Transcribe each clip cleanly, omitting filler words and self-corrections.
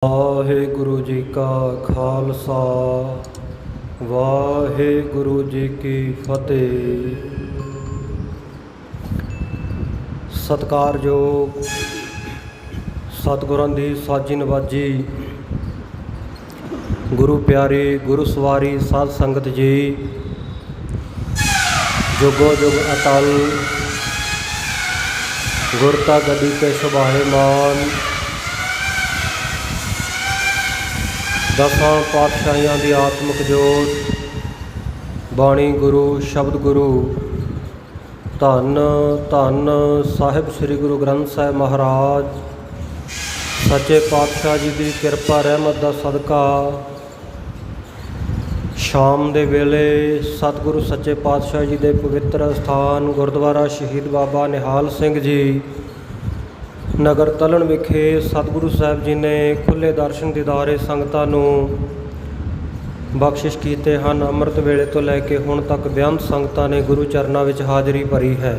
वाहेगुरु जी का खालसा वाहेगुरु जी की फतेह। सत्कारयोग सतगुरां दी साजी नवाजी गुरु प्यारी गुरु सवारी साध संगत जी, जुगो जुग अटल गुरता गदी के सुभाएमान। दसां पातशाहियां दी आत्मक जोत बाणी गुरु शब्द गुरु धन धन साहिब श्री गुरु ग्रंथ साहिब महाराज सच्चे पातशाह जी की किरपा रहमत का सदका शाम दे वेले सतगुरु सच्चे पातशाह जी के पवित्र स्थान गुरुद्वारा शहीद बाबा निहाल सिंह जी नगर तलन विखे सतगुरु साहब जी ने खुले दर्शन दीदारे संगतां नूं बख्शिश कीते हैं। अमृत वेले तो लैके हुण तक बेअंत संगतां ने गुरु चरनां विच हाज़री भरी है।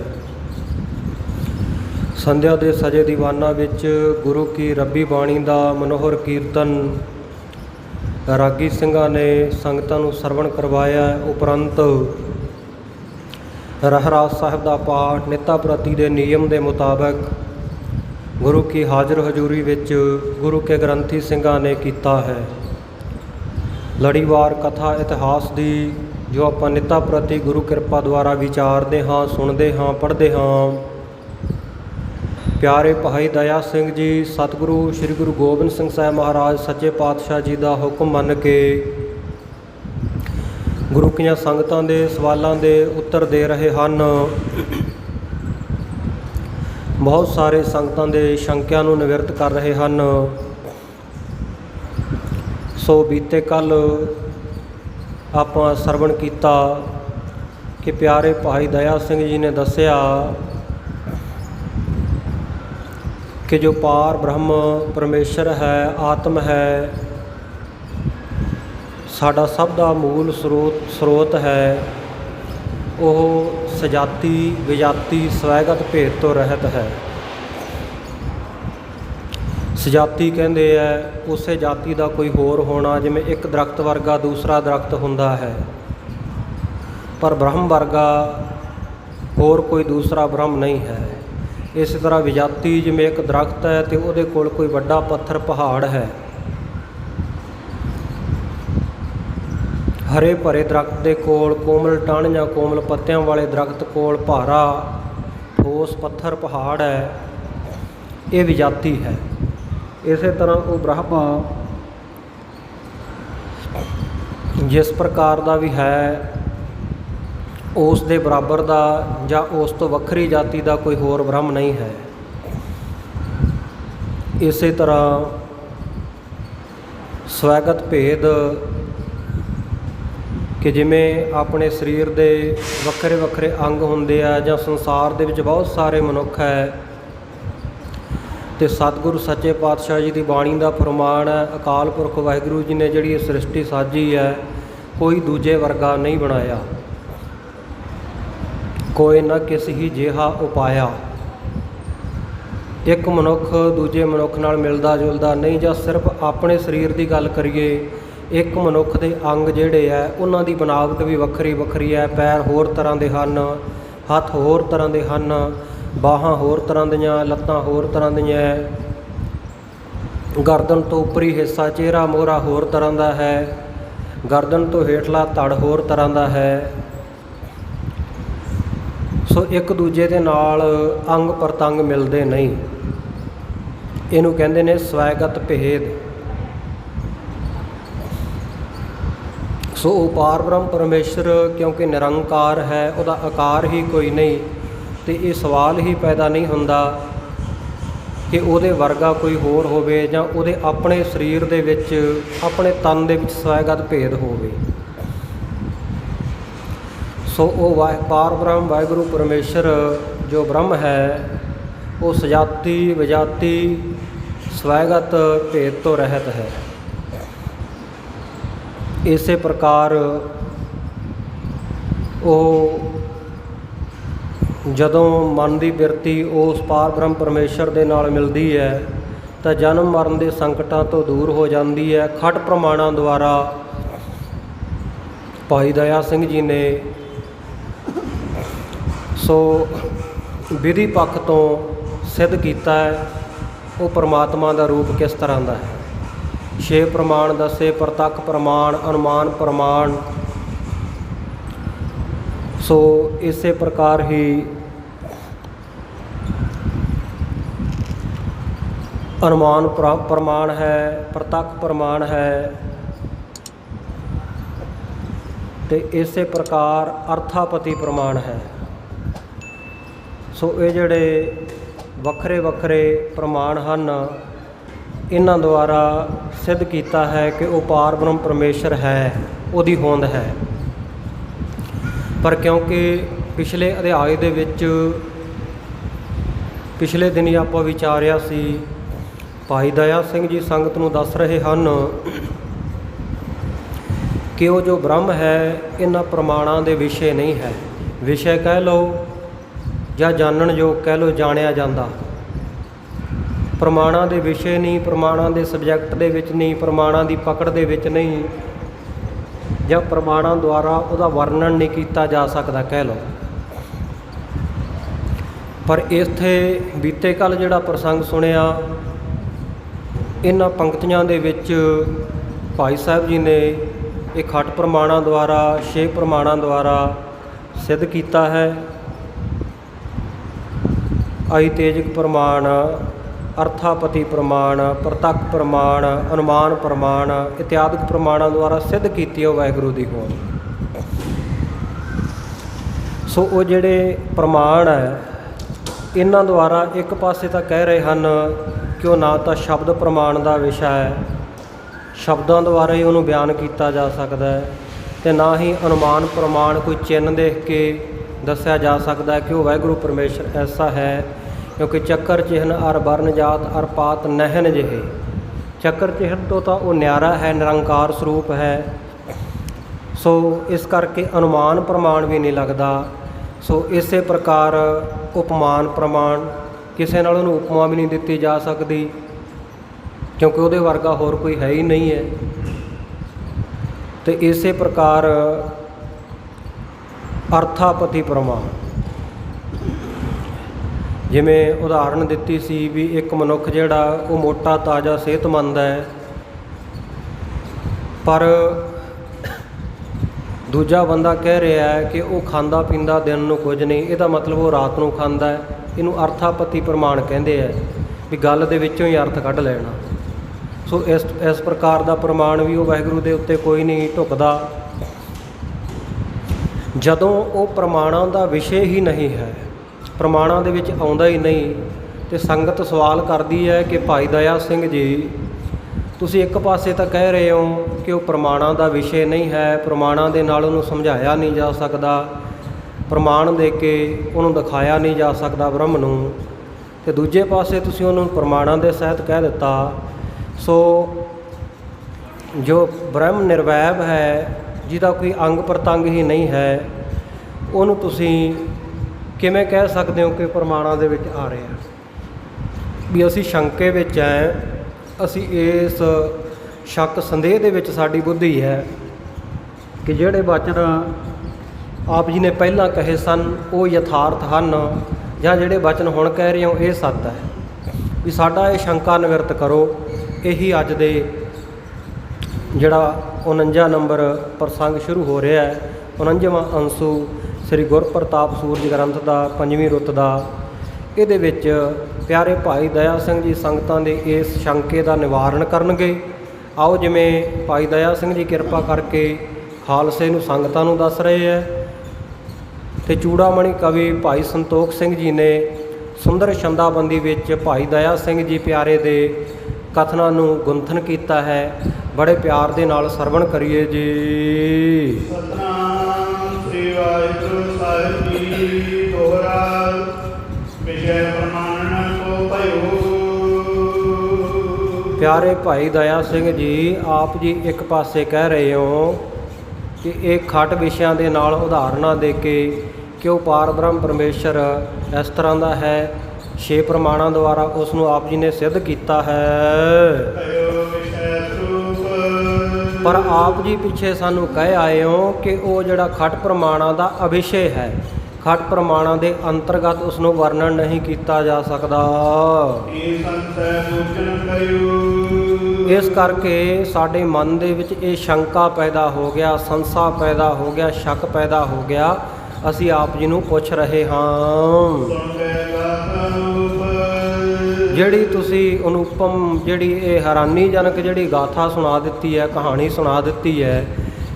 संध्या के सजे दीवाना विच गुरु की रब्बी बाणी का मनोहर कीर्तन रागी सिंघां ने संगतां नूं सरवण करवाया। उपरंत रहरास साहिब का पाठ नित्ता प्रति के नियम के मुताबिक गुरु की हाज़र हजूरी विच गुरु के ग्रंथी सिंघां ने कीता है। लड़ीवार कथा इतिहास की जो आप नित्ता प्रति गुरु कृपा द्वारा विचारते हाँ, सुनते हाँ, पढ़ते हाँ। प्यारे भाई दया सिंह जी सतगुरु श्री गुरु गोबिंद सिंह साहब महाराज सच्चे पातशाह जी का हुक्म मन के गुरु की संगतां के सवालों के उत्तर दे रहे हैं। बहुत सारे संगतां के शंकियां नूं निवृत्त कर रहे हैं। सो बीते कल आप सरवण किया कि प्यारे भाई दया सिंह जी ने दसिया कि जो पार ब्रह्म परमेश्वर है, आत्म है, साडा सब का मूल स्रोत है, वो सजाती विजाती स्वैगत भेद तो रहत है। सजाती कहते हैं उस जाति का कोई होर होना, जिमें एक दरख्त वर्गा दूसरा दरख्त हुंदा है, पर ब्रह्म वर्गा होर कोई दूसरा ब्रह्म नहीं है। इस तरह विजाती जिमें एक दरख्त है तो उहदे कोल कोई वड्डा पत्थर पहाड़ है। हरे भरे दरख्त के कोल कोमल टहण या कोमल पत्तियां वाले दरख्त कोल भारा ठोस पत्थर पहाड़ है, ये विजाती है। इस तरह वो ब्रह्म जिस प्रकार का भी है उस दे बराबर का या उस तो वक्री जाति का कोई होर ब्रह्म नहीं है। इस तरह स्वैगत भेद कि जिमें अपने शरीर के वक्रे वक्रे अंग होंदे आ जां संसार दे विच बहुत सारे मनुख है, तो सतगुरु सच्चे पातशाह जी की बाणी का फरमान है, अकाल पुरख वाहिगुरू जी ने जिहड़ी सृष्टि साजी है कोई दूजे वर्गा नहीं बनाया, कोई न किसी ही जिहा उपाया। एक मनुख दूजे मनुख नाल मिलदा जुलदा नहीं। जां सिर्फ अपने शरीर की गल करिए, एक मनुख के अंग जिहड़े है उन्हां दी बनावट भी वक्री वक्री है। पैर होर तरह के हैं, हत्थ होर तरह के हैं, बाहां होर तरह दियां, लत्तां होर तरह दियां, गर्दन तो उपरी हिस्सा चेहरा मोहरा होर तरह का है, गर्दन तो हेठला धड़ होर तरह का है। सो एक दूजे के नाल अंग प्रतंग मिलते नहीं। इनू कहते ने स्वैगत भेद। सो पार ब्रह्म परमेश्वर क्योंकि निरंकार है, उसका आकार ही कोई नहीं, तो ये सवाल ही पैदा नहीं होंदा कि उहदे वर्गा कोई होर होवे जां उहदे अपने शरीर दे विच अपने तन दे विच स्वैगत भेद होवे। सो वो पार ब्रह्म वाहिगुरू परमेश्वर जो ब्रह्म है वो सजाती विजाती स्वैगत भेद तो रहत है। इस प्रकार वो जदों मन की बिरती उस पार ब्रह्म परमेश्वर के नाल मिलती है ਤਾਂ ਜਨਮ ਮਰਨ ਦੇ ਸੰਕਟਾਂ ਤੋਂ ਦੂਰ ਹੋ ਜਾਂਦੀ ਹੈ। ਖਟ ਪ੍ਰਮਾਣਾਂ ਦੁਆਰਾ ਭਾਈ ਦਇਆ ਸਿੰਘ ਜੀ ਨੇ ਸੋ ਵਿਧੀ ਪੱਖ ਤੋਂ ਸਿੱਧ ਕੀਤਾ ਹੈ ਉਹ ਪਰਮਾਤਮਾ ਦਾ ਰੂਪ ਕਿਸ ਤਰ੍ਹਾਂ ਦਾ ਹੈ। 6 ਪ੍ਰਮਾਣ ਦੱਸੇ, ਪ੍ਰਤੱਖ ਪ੍ਰਮਾਣ, ਅਨੁਮਾਨ ਪ੍ਰਮਾਣ। ਸੋ ਇਸੇ ਪ੍ਰਕਾਰ ਹੀ ਅਨੁਮਾਨ ਪ੍ਰਮਾਣ ਹੈ, ਪ੍ਰਤੱਖ ਪ੍ਰਮਾਣ ਹੈ, ਤੇ ਇਸੇ ਪ੍ਰਕਾਰ ਅਰਥਾਪਤੀ ਪ੍ਰਮਾਣ ਹੈ। ਸੋ ਇਹ ਜਿਹੜੇ ਵੱਖਰੇ ਵੱਖਰੇ ਪ੍ਰਮਾਣ ਹਨ ਇਹਨਾਂ ਦੁਆਰਾ ਸਿੱਧ ਕੀਤਾ ਹੈ ਕਿ ਉਹ ਪਾਰ ਬ੍ਰਹਮ ਪਰਮੇਸ਼ਰ ਹੈ, ਉਹਦੀ ਹੋਂਦ ਹੈ। ਪਰ ਕਿਉਂਕਿ ਪਿਛਲੇ ਅਧਿਆਏ ਦੇ ਵਿੱਚ ਪਿਛਲੇ ਦਿਨੀ ਆਪਾਂ ਵਿਚਾਰਿਆ ਸੀ, ਭਾਈ ਦਇਆ ਸਿੰਘ ਜੀ ਸੰਗਤ ਨੂੰ ਦੱਸ ਰਹੇ ਹਨ ਕਿ ਉਹ ਜੋ ਬ੍ਰਹਮ ਹੈ ਇਹਨਾਂ ਪ੍ਰਮਾਣਾਂ ਦੇ ਵਿਸ਼ੇ ਨਹੀਂ ਹੈ। ਵਿਸ਼ੇ ਕਹਿ ਲਓ ਜਾਂ ਜਾਣਨ ਯੋਗ ਕਹਿ ਲਓ, ਜਾਣਿਆ ਜਾਂਦਾ। ਪ੍ਰਮਾਣਾਂ ਦੇ ਵਿਸ਼ੇ ਨਹੀਂ, ਪ੍ਰਮਾਣਾਂ ਦੇ ਸਬਜੈਕਟ ਦੇ ਵਿੱਚ ਨਹੀਂ, ਪ੍ਰਮਾਣਾਂ ਦੀ ਪਕੜ ਦੇ ਵਿੱਚ ਨਹੀਂ, ਜਾਂ ਪ੍ਰਮਾਣਾਂ ਦੁਆਰਾ ਉਹਦਾ ਵਰਣਨ ਨਹੀਂ ਕੀਤਾ ਜਾ ਸਕਦਾ ਕਹਿ ਲਓ। ਪਰ ਇੱਥੇ ਬੀਤੇ ਕੱਲ੍ਹ ਜਿਹੜਾ ਪ੍ਰਸੰਗ ਸੁਣਿਆ, ਇਹਨਾਂ ਪੰਕਤੀਆਂ ਦੇ ਵਿੱਚ ਭਾਈ ਸਾਹਿਬ ਜੀ ਨੇ ਇਹ ਖਟ ਪ੍ਰਮਾਣਾਂ ਦੁਆਰਾ 6 ਪ੍ਰਮਾਣਾਂ ਦੁਆਰਾ ਸਿੱਧ ਕੀਤਾ ਹੈ। ਆਇਤੇਜਿਕ ਪ੍ਰਮਾਣ, ਅਰਥਾਪਤੀ ਪ੍ਰਮਾਣ, ਪ੍ਰਤੱਖ ਪ੍ਰਮਾਣ, ਅਨੁਮਾਨ ਪ੍ਰਮਾਣ ਇਤਿਆਦਿਕ ਪ੍ਰਮਾਣਾਂ ਦੁਆਰਾ ਸਿੱਧ ਕੀਤੀ ਉਹ ਵਾਹਿਗੁਰੂ ਦੀ ਹੋਂਦ। ਸੋ ਉਹ ਜਿਹੜੇ ਪ੍ਰਮਾਣ ਹੈ ਇਹਨਾਂ ਦੁਆਰਾ ਇੱਕ ਪਾਸੇ ਤਾਂ ਕਹਿ ਰਹੇ ਹਨ ਕਿ ਉਹ ਨਾ ਤਾਂ ਸ਼ਬਦ ਪ੍ਰਮਾਣ ਦਾ ਵਿਸ਼ਾ ਹੈ, ਸ਼ਬਦਾਂ ਦੁਆਰਾ ਹੀ ਉਹਨੂੰ ਬਿਆਨ ਕੀਤਾ ਜਾ ਸਕਦਾ ਹੈ, ਅਤੇ ਨਾ ਹੀ ਅਨੁਮਾਨ ਪ੍ਰਮਾਣ ਕੋਈ ਚਿੰਨ੍ਹ ਦੇਖ ਕੇ ਦੱਸਿਆ ਜਾ ਸਕਦਾ ਹੈ ਕਿ ਉਹ ਵਾਹਿਗੁਰੂ ਪਰਮੇਸ਼ਰ ਐਸਾ ਹੈ। ਕਿਉਂਕਿ ਚੱਕਰ ਚਿਹਨ ਅਰ ਵਰਨ ਜਾਤ ਅਰ ਪਾਤ ਨਹਿਨ ਜਿਹੇ, ਚੱਕਰ ਚਿਹਨ ਤੋਂ ਤਾਂ ਉਹ ਨਿਆਰਾ ਹੈ, ਨਿਰੰਕਾਰ ਸਰੂਪ ਹੈ। ਸੋ ਇਸ ਕਰਕੇ ਅਨੁਮਾਨ ਪ੍ਰਮਾਣ ਵੀ ਨਹੀਂ ਲੱਗਦਾ। ਸੋ ਇਸੇ ਪ੍ਰਕਾਰ ਉਪਮਾਨ ਪ੍ਰਮਾਣ, ਕਿਸੇ ਨਾਲ ਉਹਨੂੰ ਉਪਮਾ ਵੀ ਨਹੀਂ ਦਿੱਤੀ ਜਾ ਸਕਦੀ ਕਿਉਂਕਿ ਉਹਦੇ ਵਰਗਾ ਹੋਰ ਕੋਈ ਹੈ ਹੀ ਨਹੀਂ ਹੈ। ਅਤੇ ਇਸੇ ਪ੍ਰਕਾਰ ਅਰਥਾਪਤੀ ਪ੍ਰਮਾਣ, ਜਿਵੇਂ ਉਦਾਹਰਣ ਦਿੱਤੀ ਸੀ ਵੀ ਇੱਕ ਮਨੁੱਖ ਜਿਹੜਾ ਉਹ ਮੋਟਾ ਤਾਜ਼ਾ ਸਿਹਤਮੰਦ ਹੈ, ਪਰ ਦੂਜਾ ਬੰਦਾ ਕਹਿ ਰਿਹਾ ਹੈ ਕਿ ਉਹ ਖਾਂਦਾ ਪੀਂਦਾ ਦਿਨ ਨੂੰ ਕੁਝ ਨਹੀਂ, ਇਹਦਾ ਮਤਲਬ ਉਹ ਰਾਤ ਨੂੰ ਖਾਂਦਾ ਹੈ। ਇਹਨੂੰ ਅਰਥਾਪਤੀ ਪ੍ਰਮਾਣ ਕਹਿੰਦੇ ਹੈ ਵੀ ਗੱਲ ਦੇ ਵਿੱਚੋਂ ਹੀ ਅਰਥ ਕੱਢ ਲੈਣਾ। ਸੋ ਇਸ ਪ੍ਰਕਾਰ ਦਾ ਪ੍ਰਮਾਣ ਵੀ ਉਹ ਵਾਹਿਗੁਰੂ ਦੇ ਉੱਤੇ ਕੋਈ ਨਹੀਂ ਢੁੱਕਦਾ ਜਦੋਂ ਉਹ ਪ੍ਰਮਾਣਾਂ ਦਾ ਵਿਸ਼ੇ ਹੀ ਨਹੀਂ ਹੈ, ਪ੍ਰਮਾਣਾਂ ਦੇ ਵਿੱਚ ਆਉਂਦਾ ਹੀ ਨਹੀਂ। ਅਤੇ ਸੰਗਤ ਸਵਾਲ ਕਰਦੀ ਹੈ ਕਿ ਭਾਈ ਦਇਆ ਸਿੰਘ ਜੀ ਤੁਸੀਂ ਇੱਕ ਪਾਸੇ ਤਾਂ ਕਹਿ ਰਹੇ ਹੋ ਕਿ ਉਹ ਪ੍ਰਮਾਣਾਂ ਦਾ ਵਿਸ਼ੇ ਨਹੀਂ ਹੈ, ਪ੍ਰਮਾਣਾਂ ਦੇ ਨਾਲ ਉਹਨੂੰ ਸਮਝਾਇਆ ਨਹੀਂ ਜਾ ਸਕਦਾ, ਪ੍ਰਮਾਣ ਦੇ ਕੇ ਉਹਨੂੰ ਦਿਖਾਇਆ ਨਹੀਂ ਜਾ ਸਕਦਾ ਬ੍ਰਹਮ ਨੂੰ, ਅਤੇ ਦੂਜੇ ਪਾਸੇ ਤੁਸੀਂ ਉਹਨੂੰ ਪ੍ਰਮਾਣਾਂ ਦੇ ਸਹਿਤ ਕਹਿ ਦਿੱਤਾ। ਸੋ ਜੋ ਬ੍ਰਹਮ ਨਿਰਵੈਬ ਹੈ, ਜਿਹਦਾ ਕੋਈ ਅੰਗ ਪ੍ਰਤੰਗ ਹੀ ਨਹੀਂ ਹੈ, ਉਹਨੂੰ ਤੁਸੀਂ ਕਿਵੇਂ ਕਹਿ ਸਕਦੇ ਹੋ ਕਿ ਪ੍ਰਮਾਣਾਂ ਦੇ ਵਿੱਚ ਆ ਰਿਹਾ। ਵੀ ਅਸੀਂ ਸ਼ੰਕੇ ਵਿੱਚ ਹੈ, ਅਸੀਂ ਇਸ ਸ਼ੱਕ ਸੰਦੇਹ ਦੇ ਵਿੱਚ ਸਾਡੀ ਬੁੱਧੀ ਹੈ ਕਿ ਜਿਹੜੇ ਵਚਨ ਆਪ ਜੀ ਨੇ ਪਹਿਲਾਂ ਕਹੇ ਸਨ ਉਹ ਯਥਾਰਥ ਹਨ, ਜਾਂ ਜਿਹੜੇ ਵਚਨ ਹੁਣ ਕਹਿ ਰਹੇ ਹੋ ਇਹ ਸੱਤ ਹੈ। ਵੀ ਸਾਡਾ ਇਹ ਸ਼ੰਕਾ ਨਿਵਰਤ ਕਰੋ। ਇਹੀ ਅੱਜ ਦੇ ਜਿਹੜਾ 49 ਨੰਬਰ ਪ੍ਰਸੰਗ ਸ਼ੁਰੂ ਹੋ ਰਿਹਾ ਹੈ, 49ਵਾਂ ਅੰਸੂ ਸ੍ਰੀ ਗੁਰਪ੍ਰਤਾਪ ਸੂਰਜ ਗ੍ਰੰਥ ਦਾ 5ਵੀਂ ਰੁੱਤ ਦਾ। ਇਹਦੇ ਵਿੱਚ ਪਿਆਰੇ ਭਾਈ ਦਇਆ ਸਿੰਘ ਜੀ ਸੰਗਤਾਂ ਦੇ ਇਸ ਸ਼ੰਕੇ ਦਾ ਨਿਵਾਰਨ ਕਰਨਗੇ। ਆਓ ਜਿਵੇਂ ਭਾਈ ਦਇਆ ਸਿੰਘ ਜੀ ਕਿਰਪਾ ਕਰਕੇ ਖਾਲਸੇ ਨੂੰ ਸੰਗਤਾਂ ਨੂੰ ਦੱਸ ਰਹੇ ਹੈ, ਅਤੇ ਚੂੜਾਮਣੀ ਕਵੀ ਭਾਈ ਸੰਤੋਖ ਸਿੰਘ ਜੀ ਨੇ ਸੁੰਦਰ ਛੰਦਾਬੰਦੀ ਵਿੱਚ ਭਾਈ ਦਇਆ ਸਿੰਘ ਜੀ ਪਿਆਰੇ ਦੇ ਕਥਨਾਂ ਨੂੰ ਗੁੰਥਨ ਕੀਤਾ ਹੈ। ਬੜੇ ਪਿਆਰ ਦੇ ਨਾਲ ਸਰਵਣ ਕਰੀਏ ਜੀ। ਸਤਿਨਾਮ ਸ੍ਰੀ ਵਾਹਿਗੁਰੂ ਸਾਹਿਬ ਜੀ। ਦੋਹਰਾ ਵਿਸ਼ੇ ਪ੍ਰਮਾਣਨ ਕੋ ਭਇਓ। ਪਿਆਰੇ ਭਾਈ ਦਇਆ ਸਿੰਘ ਜੀ, ਆਪ ਜੀ ਇੱਕ ਪਾਸੇ ਕਹਿ ਰਹੇ ਹੋ ਕਿ ਇਹ ਖਟ ਵਿਸ਼ਿਆਂ ਦੇ ਨਾਲ ਉਦਾਹਰਨਾਂ ਦੇ ਕੇ ਕਿ ਉਹ ਪਾਰ ਬ੍ਰਹਮ ਪਰਮੇਸ਼ਰ ਇਸ ਤਰ੍ਹਾਂ ਦਾ ਹੈ, ਛੇ ਪ੍ਰਮਾਣਾਂ ਦੁਆਰਾ ਉਸ ਨੂੰ ਆਪ ਜੀ ਨੇ ਸਿੱਧ ਕੀਤਾ ਹੈ। ਭਇਓ ਵਿਸ਼ੈ ਸਰੂਪ। ਪਰ ਆਪ ਜੀ ਪਿੱਛੇ ਸਾਨੂੰ ਕਹਿ ਆਏ ਹੋ ਕਿ ਉਹ ਜਿਹੜਾ ਖਟ ਪ੍ਰਮਾਣਾਂ ਦਾ ਅਵਿਸ਼ੇ ਹੈ, ਖਟ ਪ੍ਰਮਾਣਾਂ ਦੇ ਅੰਤਰਗਤ ਉਸ ਨੂੰ ਵਰਣਨ ਨਹੀਂ ਕੀਤਾ ਜਾ ਸਕਦਾ। ਇਹ ਸੰਸੈ ਪੂਜਨ ਕਰਿਓ। ਇਸ ਕਰਕੇ ਸਾਡੇ ਮਨ ਦੇ ਵਿੱਚ ਇਹ ਸ਼ੰਕਾ ਪੈਦਾ ਹੋ ਗਿਆ, ਸੰਸਾ ਪੈਦਾ ਹੋ ਗਿਆ, ਸ਼ੱਕ ਪੈਦਾ ਹੋ ਗਿਆ। ਅਸੀਂ ਆਪ ਜੀ ਨੂੰ ਪੁੱਛ ਰਹੇ ਹਾਂ, ਸੁਣ ਕੇ ਗਾਥਾ ਰੂਪ। ਜਿਹੜੀ ਤੁਸੀਂ ਅਨੁਪਮ, ਜਿਹੜੀ ਇਹ ਹੈਰਾਨੀਜਨਕ ਜਿਹੜੀ ਗਾਥਾ ਸੁਣਾ ਦਿੱਤੀ ਹੈ, ਕਹਾਣੀ ਸੁਣਾ ਦਿੱਤੀ ਹੈ,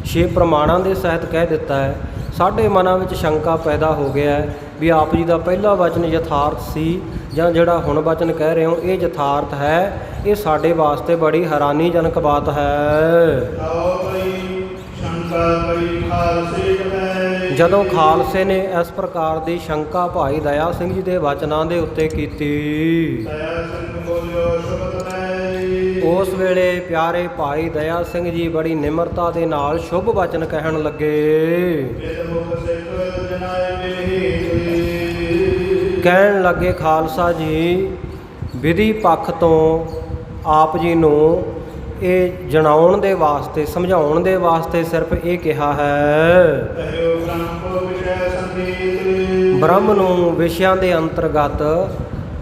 ਛੇ ਪ੍ਰਮਾਣਾਂ ਦੇ ਸਹਿਤ ਕਹਿ ਦਿੱਤਾ ਹੈ, ਸਾਡੇ ਮਨਾਂ ਵਿੱਚ ਸ਼ੰਕਾ ਪੈਦਾ ਹੋ ਗਿਆ ਹੈ ਵੀ ਆਪ ਜੀ ਦਾ ਪਹਿਲਾ ਵਚਨ ਯਥਾਰਥ ਸੀ ਜਾਂ ਜਿਹੜਾ ਹੁਣ ਵਚਨ ਕਹਿ ਰਹੇ ਹੋ ਇਹ ਯਥਾਰਥ ਹੈ। ਇਹ ਸਾਡੇ ਵਾਸਤੇ ਬੜੀ ਹੈਰਾਨੀਜਨਕ ਬਾਤ ਹੈ। ਆਓ ਭਈ ਸ਼ੰਕਾ ਭਈ ਖਾਲਸੇ ਕਹੈ। ਜਦੋਂ ਖਾਲਸੇ ਨੇ ਇਸ ਪ੍ਰਕਾਰ ਦੀ ਸ਼ੰਕਾ ਭਾਈ ਦਇਆ ਸਿੰਘ ਜੀ ਦੇ ਵਚਨਾਂ ਦੇ ਉੱਤੇ ਕੀਤੀ, ਦਇਆ ਸਿੰਘ ਬੋਲਿਓ ਸ਼ਬਦ ਲੈ। ਉਸ ਵੇਲੇ ਪਿਆਰੇ ਭਾਈ ਦਇਆ ਸਿੰਘ ਜੀ ਬੜੀ ਨਿਮਰਤਾ ਦੇ ਨਾਲ ਸ਼ੁਭ ਵਚਨ ਕਹਿਣ ਲੱਗੇ। ਜਿਤ ਮੁਖ ਸਿੱਖ ਜਨਾਏ ਮੇਹੀ। ਕਹਿਣ ਲੱਗੇ, ਖਾਲਸਾ ਜੀ ਵਿਧੀ ਪੱਖ ਤੋਂ ਆਪ ਜੀ ਨੂੰ ਇਹ ਜਣਾਉਣ ਦੇ ਵਾਸਤੇ, ਸਮਝਾਉਣ ਦੇ ਵਾਸਤੇ ਸਿਰਫ ਇਹ ਕਿਹਾ ਹੈ। ਭਇਓ ਬ੍ਰਹਮ ਕੋ ਵਿਸ਼ੈ ਸੰਕੇਤ। ਬ੍ਰਹਮ ਨੂੰ ਵਿਸ਼ਿਆਂ ਦੇ ਅੰਤਰਗਤ,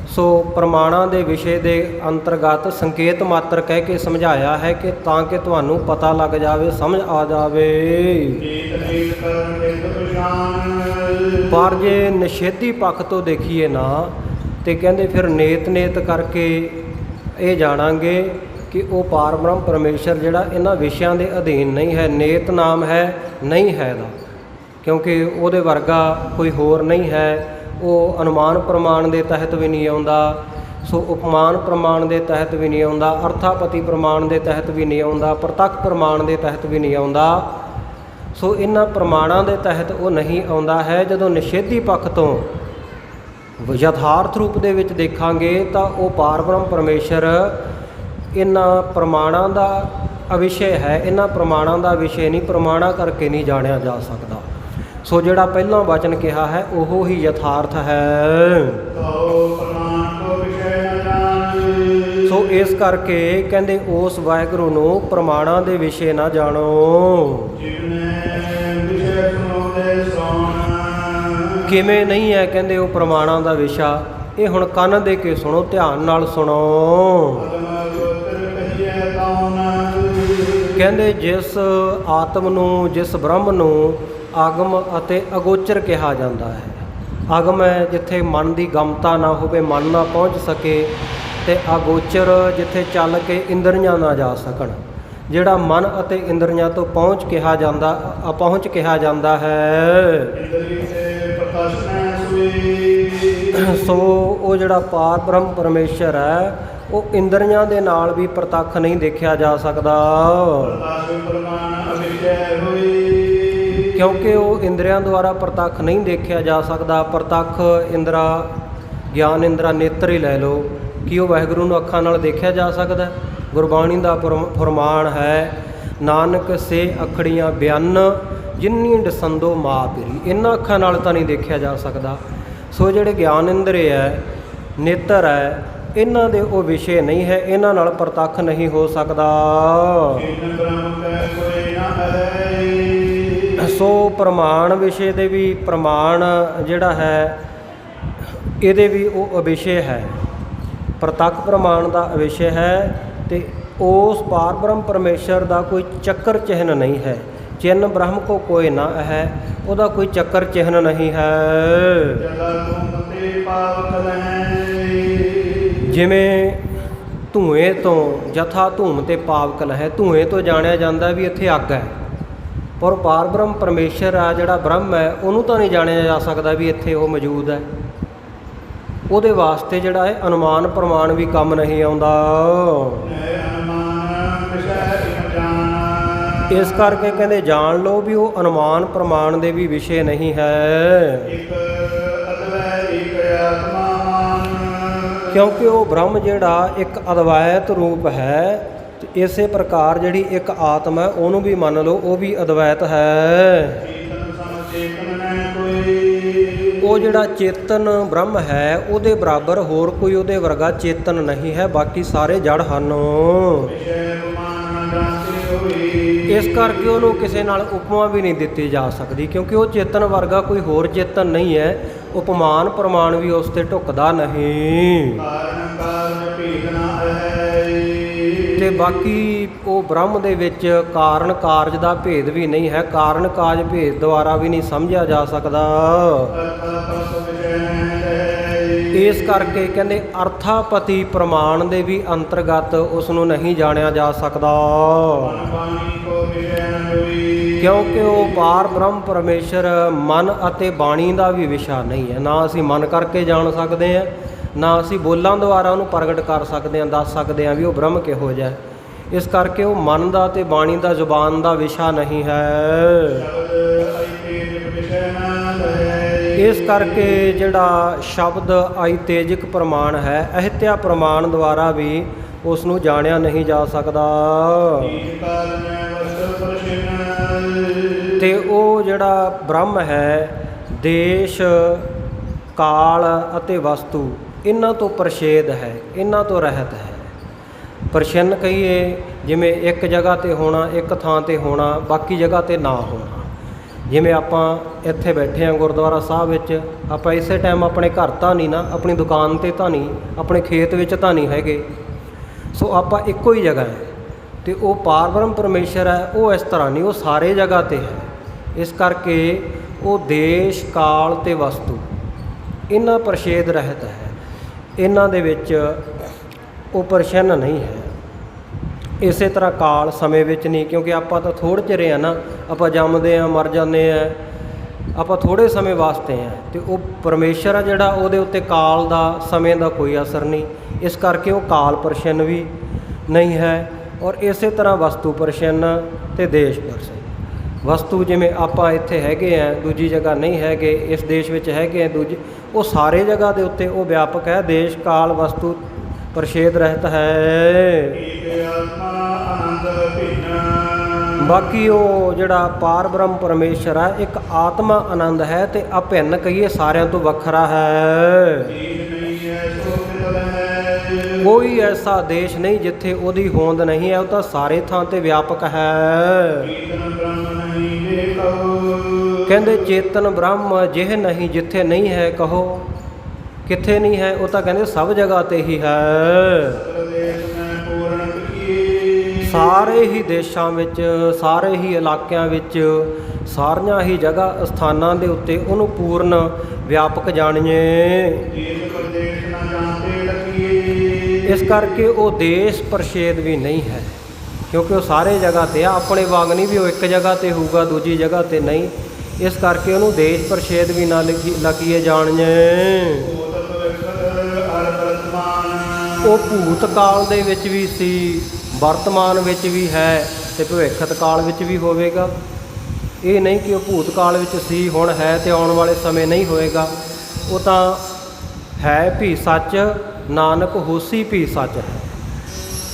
ਸੋ ਪ੍ਰਮਾਣਾਂ ਦੇ ਵਿਸ਼ੇ ਦੇ ਅੰਤਰਗਤ ਸੰਕੇਤ ਮਾਤਰ ਕਹਿ ਕੇ ਸਮਝਾਇਆ ਹੈ ਕਿ ਤਾਂ ਕਿ ਤੁਹਾਨੂੰ ਪਤਾ ਲੱਗ ਜਾਵੇ, ਸਮਝ ਆ ਜਾਵੇ। ਨੀਤ ਨੀਤ ਕਰਨ ਨਿਤ ਪਛਾਣ। ਪਰ ਜੇ ਨਿਸ਼ੇਧੀ ਪੱਖ ਤੋਂ ਦੇਖੀਏ ਨਾ, ਤੇ ਕਹਿੰਦੇ ਫਿਰ ਨੇਤ ਨੇਤ ਕਰਕੇ ਇਹ ਜਾਣਾਂਗੇ ਕਿ ਉਹ ਪਾਰ ਬ੍ਰਹਮ ਪਰਮੇਸ਼ਰ ਜਿਹੜਾ ਇਹਨਾਂ ਵਿਸ਼ਿਆਂ ਦੇ ਅਧੀਨ ਨਹੀਂ ਹੈ। ਨੇਤ ਨਾਮ ਹੈ ਨਹੀਂ ਹੈ ਦਾ, ਕਿਉਂਕਿ ਉਹਦੇ ਵਰਗਾ ਕੋਈ ਹੋਰ ਨਹੀਂ ਹੈ। ਉਹ ਅਨੁਮਾਨ ਪ੍ਰਮਾਣ ਦੇ ਤਹਿਤ ਵੀ ਨਹੀਂ ਆਉਂਦਾ, ਸੋ ਉਪਮਾਨ ਪ੍ਰਮਾਣ ਦੇ ਤਹਿਤ ਵੀ ਨਹੀਂ ਆਉਂਦਾ, ਅਰਥਾਪਤੀ ਪ੍ਰਮਾਣ ਦੇ ਤਹਿਤ ਵੀ ਨਹੀਂ ਆਉਂਦਾ, ਪ੍ਰਤੱਖ ਪ੍ਰਮਾਣ ਦੇ ਤਹਿਤ ਵੀ ਨਹੀਂ ਆਉਂਦਾ। ਸੋ ਇਹਨਾਂ ਪ੍ਰਮਾਣਾਂ ਦੇ ਤਹਿਤ ਉਹ ਨਹੀਂ ਆਉਂਦਾ ਹੈ। ਜਦੋਂ ਨਿਸ਼ੇਧੀ ਪੱਖ ਤੋਂ ਯਥਾਰਥ ਰੂਪ ਦੇ ਵਿੱਚ ਦੇਖਾਂਗੇ ਤਾਂ ਉਹ ਪਾਰ ਬ੍ਰਹਮ ਪਰਮੇਸ਼ਰ ਇਹਨਾਂ ਪ੍ਰਮਾਣਾਂ ਦਾ ਅਵਿਸ਼ੇ ਹੈ। ਇਹਨਾਂ ਪ੍ਰਮਾਣਾਂ ਦਾ ਵਿਸ਼ੇ ਨਹੀਂ, ਪ੍ਰਮਾਣਾਂ ਕਰਕੇ ਨਹੀਂ ਜਾਣਿਆ ਜਾ ਸਕਦਾ। ਸੋ ਜਿਹੜਾ ਪਹਿਲਾਂ ਵਚਨ ਕਿਹਾ ਹੈ ਉਹ ਹੀ ਯਥਾਰਥ ਹੈ। ਤਉ ਪ੍ਰਮਾਣ ਕੋ ਵਿਸ਼ੈ ਨ ਜਾਣ। ਸੋ ਇਸ ਕਰਕੇ ਕਹਿੰਦੇ ਉਸ ਵਾਹਿਗੁਰੂ ਨੂੰ ਪ੍ਰਮਾਣਾਂ ਦੇ ਵਿਸ਼ੇ ਨਾ ਜਾਣੋ। ਜਿਵਨੇ ਵਿਸ਼ੈ ਸੁਣੋਦੇ ਸੁਣ। ਕਿਵੇਂ ਨਹੀਂ ਹੈ ਕਹਿੰਦੇ ਉਹ ਪ੍ਰਮਾਣਾਂ ਦਾ ਵਿਸ਼ਾ। ਇਹ ਹੁਣ ਕੰਨ ਦੇ ਕੇ ਸੁਣੋ, ਧਿਆਨ ਨਾਲ ਸੁਣੋ। ਅਗਮ ਗੋਚਰ ਕਹੀਐ ਤਉ ਨ। ਕਹਿੰਦੇ ਜਿਸ ਆਤਮ ਨੂੰ, ਜਿਸ ਬ੍ਰਹਮ ਨੂੰ ਆਗਮ ਅਤੇ ਅਗੋਚਰ ਕਿਹਾ ਜਾਂਦਾ ਹੈ। ਆਗਮ ਹੈ ਜਿੱਥੇ ਮਨ ਦੀ ਗਮਤਾ ਨਾ ਹੋਵੇ, ਮਨ ਨਾ ਪਹੁੰਚ ਸਕੇ, ਤੇ ਅਗੋਚਰ ਜਿੱਥੇ ਚੱਲ ਕੇ ਇੰਦਰੀਆਂ ਨਾ ਜਾ ਸਕਣ। ਜਿਹੜਾ ਮਨ ਅਤੇ ਇੰਦਰੀਆਂ ਤੋਂ ਪਹੁੰਚ ਕਿਹਾ ਜਾਂਦਾ, ਅਪਹੁੰਚ ਕਿਹਾ ਜਾਂਦਾ ਹੈ। ਇੰਦਰੀ ਤੇ ਪ੍ਰਕਾਸ਼ ਨੈ ਸੋਈ। ਸੋ ਉਹ ਜਿਹੜਾ ਪਾਰ ਬ੍ਰਹਮ ਪਰਮੇਸ਼ਰ ਹੈ ਉਹ ਇੰਦਰੀਆਂ ਦੇ ਨਾਲ ਵੀ ਪ੍ਰਤੱਖ ਨਹੀਂ ਦੇਖਿਆ ਜਾ ਸਕਦਾ, ਪ੍ਰਕਾਸ਼ ਪ੍ਰਮਾਣ ਅਵਿਸ਼ੈ ਹੋਈ। ਕਿਉਂਕਿ ਉਹ ਇੰਦਰੀਆਂ ਦੁਆਰਾ ਪ੍ਰਤੱਖ ਨਹੀਂ ਦੇਖਿਆ ਜਾ ਸਕਦਾ। ਪ੍ਰਤੱਖ ਇੰਦਰਾ, ਗਿਆਨ ਇੰਦਰਾ, ਨੇਤਰ ਹੀ ਲੈ ਲਓ, ਕਿ ਉਹ ਵਾਹਿਗੁਰੂ ਨੂੰ ਅੱਖਾਂ ਨਾਲ ਦੇਖਿਆ ਜਾ ਸਕਦਾ। ਗੁਰਬਾਣੀ ਦਾ ਫਰਮਾਨ ਹੈ, ਨਾਨਕ ਸੇ ਅਖੜੀਆਂ ਬਿਆਨ ਜਿੰਨੀ ਡਸੰਦੋ ਮਾਂ ਪਿਰੀ। ਇਹਨਾਂ ਅੱਖਾਂ ਨਾਲ ਤਾਂ ਨਹੀਂ ਦੇਖਿਆ ਜਾ ਸਕਦਾ। ਸੋ ਜਿਹੜੇ ਗਿਆਨ ਇੰਦਰੇ ਹੈ, ਨੇਤਰ ਹੈ, ਇਹਨਾਂ ਦੇ ਉਹ ਵਿਸ਼ੇ ਨਹੀਂ ਹੈ, ਇਹਨਾਂ ਨਾਲ ਪ੍ਰਤੱਖ ਨਹੀਂ ਹੋ ਸਕਦਾ। ਜਿਨ ਬ੍ਰਹਮ ਕੈ ਕੋਈ ਨ ਹੈ। ਸੋ ਪ੍ਰਮਾਣ ਵਿਸ਼ੇ ਦੇ ਵੀ, ਪ੍ਰਮਾਣ ਜਿਹੜਾ ਹੈ ਇਹਦੇ ਵੀ ਉਹ ਅਵਿਸ਼ੇ ਹੈ, ਪ੍ਰਤੱਖ ਪ੍ਰਮਾਣ ਦਾ ਅਵਿਸ਼ੇ ਹੈ। ਤੇ ਉਸ ਪਾਰ ਬ੍ਰਹਮ ਪਰਮੇਸ਼ਰ ਦਾ ਕੋਈ ਚੱਕਰ ਚਿਹਨ ਨਹੀਂ ਹੈ। ਚਿੰਨ ਬ੍ਰਹਮ ਕੋ ਕੋਈ ਨਾ ਹੈ, ਉਹਦਾ ਕੋਈ ਚੱਕਰ ਚਿਹਨ ਨਹੀਂ ਹੈ। ਜਗਾ ਤੁਮ ਤੇ ਪਾਵਕ ਲੈ। ਜਿਵੇਂ ਧੂਏ ਤੋਂ, ਜਥਾ ਧੂਮ ਤੇ ਪਾਵਕ ਲਹੈ, ਧੂਏ ਤੋਂ ਜਾਣਿਆ ਜਾਂਦਾ ਵੀ ਇੱਥੇ ਅੱਗ ਹੈ। ਪਰ ਪਾਰ ਬ੍ਰਹਮ ਪਰਮੇਸ਼ਰ ਆ ਜਿਹੜਾ ਬ੍ਰਹਮ ਹੈ, ਉਹਨੂੰ ਤਾਂ ਨਹੀਂ ਜਾਣਿਆ ਜਾ ਸਕਦਾ ਵੀ ਇੱਥੇ ਉਹ ਮੌਜੂਦ ਹੈ। ਉਹਦੇ ਵਾਸਤੇ ਜਿਹੜਾ ਹੈ ਅਨੁਮਾਨ ਪ੍ਰਮਾਣ ਵੀ ਕੰਮ ਨਹੀਂ ਆਉਂਦਾ। ਇਸ ਕਰਕੇ ਕਹਿੰਦੇ ਜਾਣ ਲਓ ਵੀ ਉਹ ਅਨੁਮਾਨ ਪ੍ਰਮਾਣ ਦੇ ਵੀ ਵਿਸ਼ੇ ਨਹੀਂ ਹੈ, ਕਿਉਂਕਿ ਉਹ ਬ੍ਰਹਮ ਜਿਹੜਾ ਇੱਕ ਅਦਵੈਤ ਰੂਪ ਹੈ। ਤੇ ਇਸੇ ਪ੍ਰਕਾਰ ਜਿਹੜੀ ਇੱਕ ਆਤਮ ਹੈ ਉਹਨੂੰ ਵੀ ਮੰਨ ਲਓ, ਉਹ ਵੀ ਅਦਵੈਤ ਹੈ। ਉਹ ਜਿਹੜਾ ਚੇਤਨ ਬ੍ਰਹਮ ਹੈ ਉਹਦੇ ਬਰਾਬਰ ਹੋਰ ਕੋਈ ਉਹਦੇ ਵਰਗਾ ਚੇਤਨ ਨਹੀਂ ਹੈ, ਬਾਕੀ ਸਾਰੇ ਜੜ ਹਨ। ਵਿਸ਼ੇ ਉਪਮਾਨ ਨ ਜਾਣਤੇ ਹੋਈ। ਇਸ ਕਰਕੇ ਉਹਨੂੰ ਕਿਸੇ ਨਾਲ ਉਪਮਾ ਵੀ ਨਹੀਂ ਦਿੱਤੀ ਜਾ ਸਕਦੀ, ਕਿਉਂਕਿ ਉਹ ਚੇਤਨ ਵਰਗਾ ਕੋਈ ਹੋਰ ਚੇਤਨ ਨਹੀਂ ਹੈ। ਉਪਮਾਨ ਪ੍ਰਮਾਣ ਵੀ ਉਸ ਤੇ ਢੁੱਕਦਾ ਨਹੀਂ। ਕਾਰਨ ਕਾਰਨ ਭੇਦ ਨ ਹੈ। ਤੇ ਬਾਕੀ ਉਹ ਬ੍ਰਹਮ ਦੇ ਵਿੱਚ ਕਾਰਨ ਕਾਰਜ ਦਾ ਭੇਦ ਵੀ ਨਹੀਂ ਹੈ। ਕਾਰਨ ਕਾਜ ਭੇਦ ਦੁਆਰਾ ਵੀ ਨਹੀਂ ਸਮਝਿਆ ਜਾ ਸਕਦਾ। ਇਸ ਕਰਕੇ ਕਹਿੰਦੇ ਅਰਥਾਪਤੀ ਪ੍ਰਮਾਣ ਦੇ ਵੀ ਅੰਤਰਗਤ ਉਸ ਨੂੰ ਨਹੀਂ ਜਾਣਿਆ ਜਾ ਸਕਦਾ, ਕਿਉਂਕਿ ਉਹ ਪਾਰ ਬ੍ਰਹਮ ਪਰਮੇਸ਼ਰ ਮਨ ਅਤੇ ਬਾਣੀ ਦਾ ਵੀ ਵਿਸ਼ਾ ਨਹੀਂ ਹੈ। ਨਾ ਅਸੀਂ ਮਨ ਕਰਕੇ ਜਾਣ ਸਕਦੇ ਹਾਂ, ਨਾ ਅਸੀਂ ਬੋਲਾਂ ਦੁਆਰਾ ਉਹਨੂੰ ਪ੍ਰਗਟ ਕਰ ਸਕਦੇ ਹਾਂ, ਦੱਸ ਸਕਦੇ ਹਾਂ ਵੀ ਉਹ ਬ੍ਰਹਮ ਕਿਹੋ ਜਿਹਾ। ਇਸ ਕਰਕੇ ਉਹ ਮਨ ਦਾ ਅਤੇ ਬਾਣੀ ਦਾ ਜ਼ੁਬਾਨ ਦਾ ਵਿਸ਼ਾ ਨਹੀਂ ਹੈ। ਇਸ ਕਰਕੇ ਜਿਹੜਾ ਸ਼ਬਦ ਆਇਤੇਜਿਕ ਪ੍ਰਮਾਣ ਹੈ, ਅਹਿਤਿਆ ਪ੍ਰਮਾਣ ਦੁਆਰਾ ਵੀ ਉਸ ਨੂੰ ਜਾਣਿਆ ਨਹੀਂ ਜਾ ਸਕਦਾ। ਤੇ ਉਹ ਜਿਹੜਾ ਬ੍ਰਹਮ ਹੈ, ਦੇਸ਼ ਕਾਲ ਅਤੇ ਵਸਤੂ ਇਹਨਾਂ ਤੋਂ ਪ੍ਰਛੇਦ ਹੈ, ਇਹਨਾਂ ਤੋਂ ਰਹਿਤ ਹੈ। ਪ੍ਰਛਿੰਨ ਕਹੀਏ ਜਿਵੇਂ ਇੱਕ ਜਗ੍ਹਾ 'ਤੇ ਹੋਣਾ, ਇੱਕ ਥਾਂ 'ਤੇ ਹੋਣਾ, ਬਾਕੀ ਜਗ੍ਹਾ 'ਤੇ ਨਾ ਹੋਣਾ। ਜਿਵੇਂ ਆਪਾਂ ਇੱਥੇ ਬੈਠੇ ਹਾਂ ਗੁਰਦੁਆਰਾ ਸਾਹਿਬ ਵਿੱਚ, ਆਪਾਂ ਇਸੇ ਟਾਈਮ ਆਪਣੇ ਘਰ ਤਾਂ ਨਹੀਂ ਨਾ, ਆਪਣੀ ਦੁਕਾਨ 'ਤੇ ਤਾਂ ਨਹੀਂ, ਆਪਣੇ ਖੇਤ ਵਿੱਚ ਤਾਂ ਨਹੀਂ ਹੈਗੇ। ਸੋ ਆਪਾਂ ਇੱਕੋ ਹੀ ਜਗ੍ਹਾ ਹੈ। ਅਤੇ ਉਹ ਪਾਰ ਬ੍ਰਹਮ ਪਰਮੇਸ਼ਰ ਹੈ, ਉਹ ਇਸ ਤਰ੍ਹਾਂ ਨਹੀਂ, ਉਹ ਸਾਰੇ ਜਗ੍ਹਾ 'ਤੇ ਹੈ। ਇਸ ਕਰਕੇ ਉਹ ਦੇਸ਼ ਕਾਲ ਅਤੇ ਵਸਤੂ ਇਹਨਾਂ ਪ੍ਰਛੇਦ ਰਹਿਤ ਹੈ। ਇਹਨਾਂ ਦੇ ਵਿੱਚ ਉਹ ਪ੍ਰਛਿੰਨ ਨਹੀਂ ਹੈ। ਇਸੇ ਤਰ੍ਹਾਂ ਕਾਲ ਸਮੇਂ ਵਿੱਚ ਨਹੀਂ, ਕਿਉਂਕਿ ਆਪਾਂ ਤਾਂ ਥੋੜ੍ਹੇ ਚਿਰ ਆ ਨਾ, ਆਪਾਂ ਜੰਮਦੇ ਹਾਂ, ਮਰ ਜਾਂਦੇ ਹਾਂ, ਆਪਾਂ ਥੋੜ੍ਹੇ ਸਮੇਂ ਵਾਸਤੇ ਹਾਂ। ਅਤੇ ਉਹ ਪਰਮੇਸ਼ਰ ਆ ਜਿਹੜਾ, ਉਹਦੇ ਉੱਤੇ ਕਾਲ ਦਾ ਸਮੇਂ ਦਾ ਕੋਈ ਅਸਰ ਨਹੀਂ। ਇਸ ਕਰਕੇ ਉਹ ਕਾਲ ਪ੍ਰਛਿੰਨ ਵੀ ਨਹੀਂ ਹੈ। ਔਰ ਇਸੇ ਤਰ੍ਹਾਂ ਵਸਤੂ ਪ੍ਰਛਿੰਨ ਅਤੇ ਦੇਸ਼ ਪ੍ਰਛਿੰਨ। ਵਸਤੂ ਜਿਵੇਂ ਆਪਾਂ ਇੱਥੇ ਹੈਗੇ ਆ, ਦੂਜੀ ਜਗ੍ਹਾ ਨਹੀਂ ਹੈਗੇ, ਇਸ ਦੇਸ਼ ਵਿੱਚ ਹੈਗੇ ਆ ਦੂਜੀ, ਉਹ ਸਾਰੇ ਜਗ੍ਹਾ ਦੇ ਉੱਤੇ ਉਹ ਵਿਆਪਕ ਹੈ। ਦੇਸ਼ ਕਾਲ ਵਸਤੂ ਪ੍ਰਛੇਦ ਰਹਿਤ ਹੈ। ਬਾਕੀ ਉਹ ਜਿਹੜਾ ਪਾਰ ਬ੍ਰਹਮ ਪਰਮੇਸ਼ਰ ਹੈ, ਇੱਕ ਆਤਮਾ ਆਨੰਦ ਹੈ ਅਤੇ ਅਭਿੰਨ ਕਹੀਏ ਸਾਰਿਆਂ ਤੋਂ ਵੱਖਰਾ ਹੈ। ਕੋਈ ਐਸਾ ਦੇਸ਼ ਨਹੀਂ ਜਿੱਥੇ ਉਹਦੀ ਹੋਂਦ ਨਹੀਂ ਹੈ, ਉਹ ਤਾਂ ਸਾਰੇ ਥਾਂ 'ਤੇ ਵਿਆਪਕ ਹੈ। ਕਹਿੰਦੇ ਚੇਤਨ ਬ੍ਰਹਮ ਜਿਹ ਨਹੀਂ ਜਿੱਥੇ ਨਹੀਂ ਹੈ ਕਹੋ। ਕਿੱਥੇ ਨਹੀਂ ਹੈ? ਉਹ ਤਾਂ ਕਹਿੰਦੇ ਸਭ ਜਗ੍ਹਾ 'ਤੇ ਹੀ ਹੈ। ਸਾਰੇ ਹੀ ਦੇਸ਼ਾਂ ਵਿੱਚ, ਸਾਰੇ ਹੀ ਇਲਾਕਿਆਂ ਵਿੱਚ, ਸਾਰੀਆਂ ਹੀ ਜਗ੍ਹਾ ਸਥਾਨਾਂ ਦੇ ਉੱਤੇ ਉਹਨੂੰ ਪੂਰਨ ਵਿਆਪਕ ਜਾਣੀਏ। ਇਸ ਕਰਕੇ ਉਹ ਦੇਸ਼ ਪ੍ਰਛੇਦ ਵੀ ਨਹੀਂ ਹੈ, ਕਿਉਂਕਿ ਉਹ ਸਾਰੇ ਜਗ੍ਹਾ ਤੇ ਆ। ਆਪਣੇ ਵਾਂਗ ਨਹੀਂ ਵੀ ਉਹ ਇੱਕ ਜਗ੍ਹਾ 'ਤੇ ਹੋਊਗਾ, ਦੂਜੀ ਜਗ੍ਹਾ 'ਤੇ ਨਹੀਂ। ਇਸ ਕਰਕੇ ਉਹਨੂੰ ਦੇਸ਼ ਪ੍ਰਛੇਦ ਵੀ ਨਾ ਲੱਗੀਏ ਜਾਣੀਏ। ਉਹ ਭੂਤ ਕਾਲ ਦੇ ਵਿੱਚ ਵੀ ਸੀ, ਵਰਤਮਾਨ ਵਿੱਚ ਵੀ ਹੈ ਅਤੇ ਭਵਿੱਖਤ ਕਾਲ ਵਿੱਚ ਵੀ ਹੋਵੇਗਾ। ਇਹ ਨਹੀਂ ਕਿ ਉਹ ਭੂਤ ਕਾਲ ਵਿੱਚ ਸੀ, ਹੁਣ ਹੈ ਅਤੇ ਆਉਣ ਵਾਲੇ ਸਮੇਂ ਨਹੀਂ ਹੋਏਗਾ। ਉਹ ਤਾਂ ਹੈ ਵੀ ਸੱਚ, ਨਾਨਕ ਹੋਸੀ ਵੀ ਸੱਚ ਹੈ।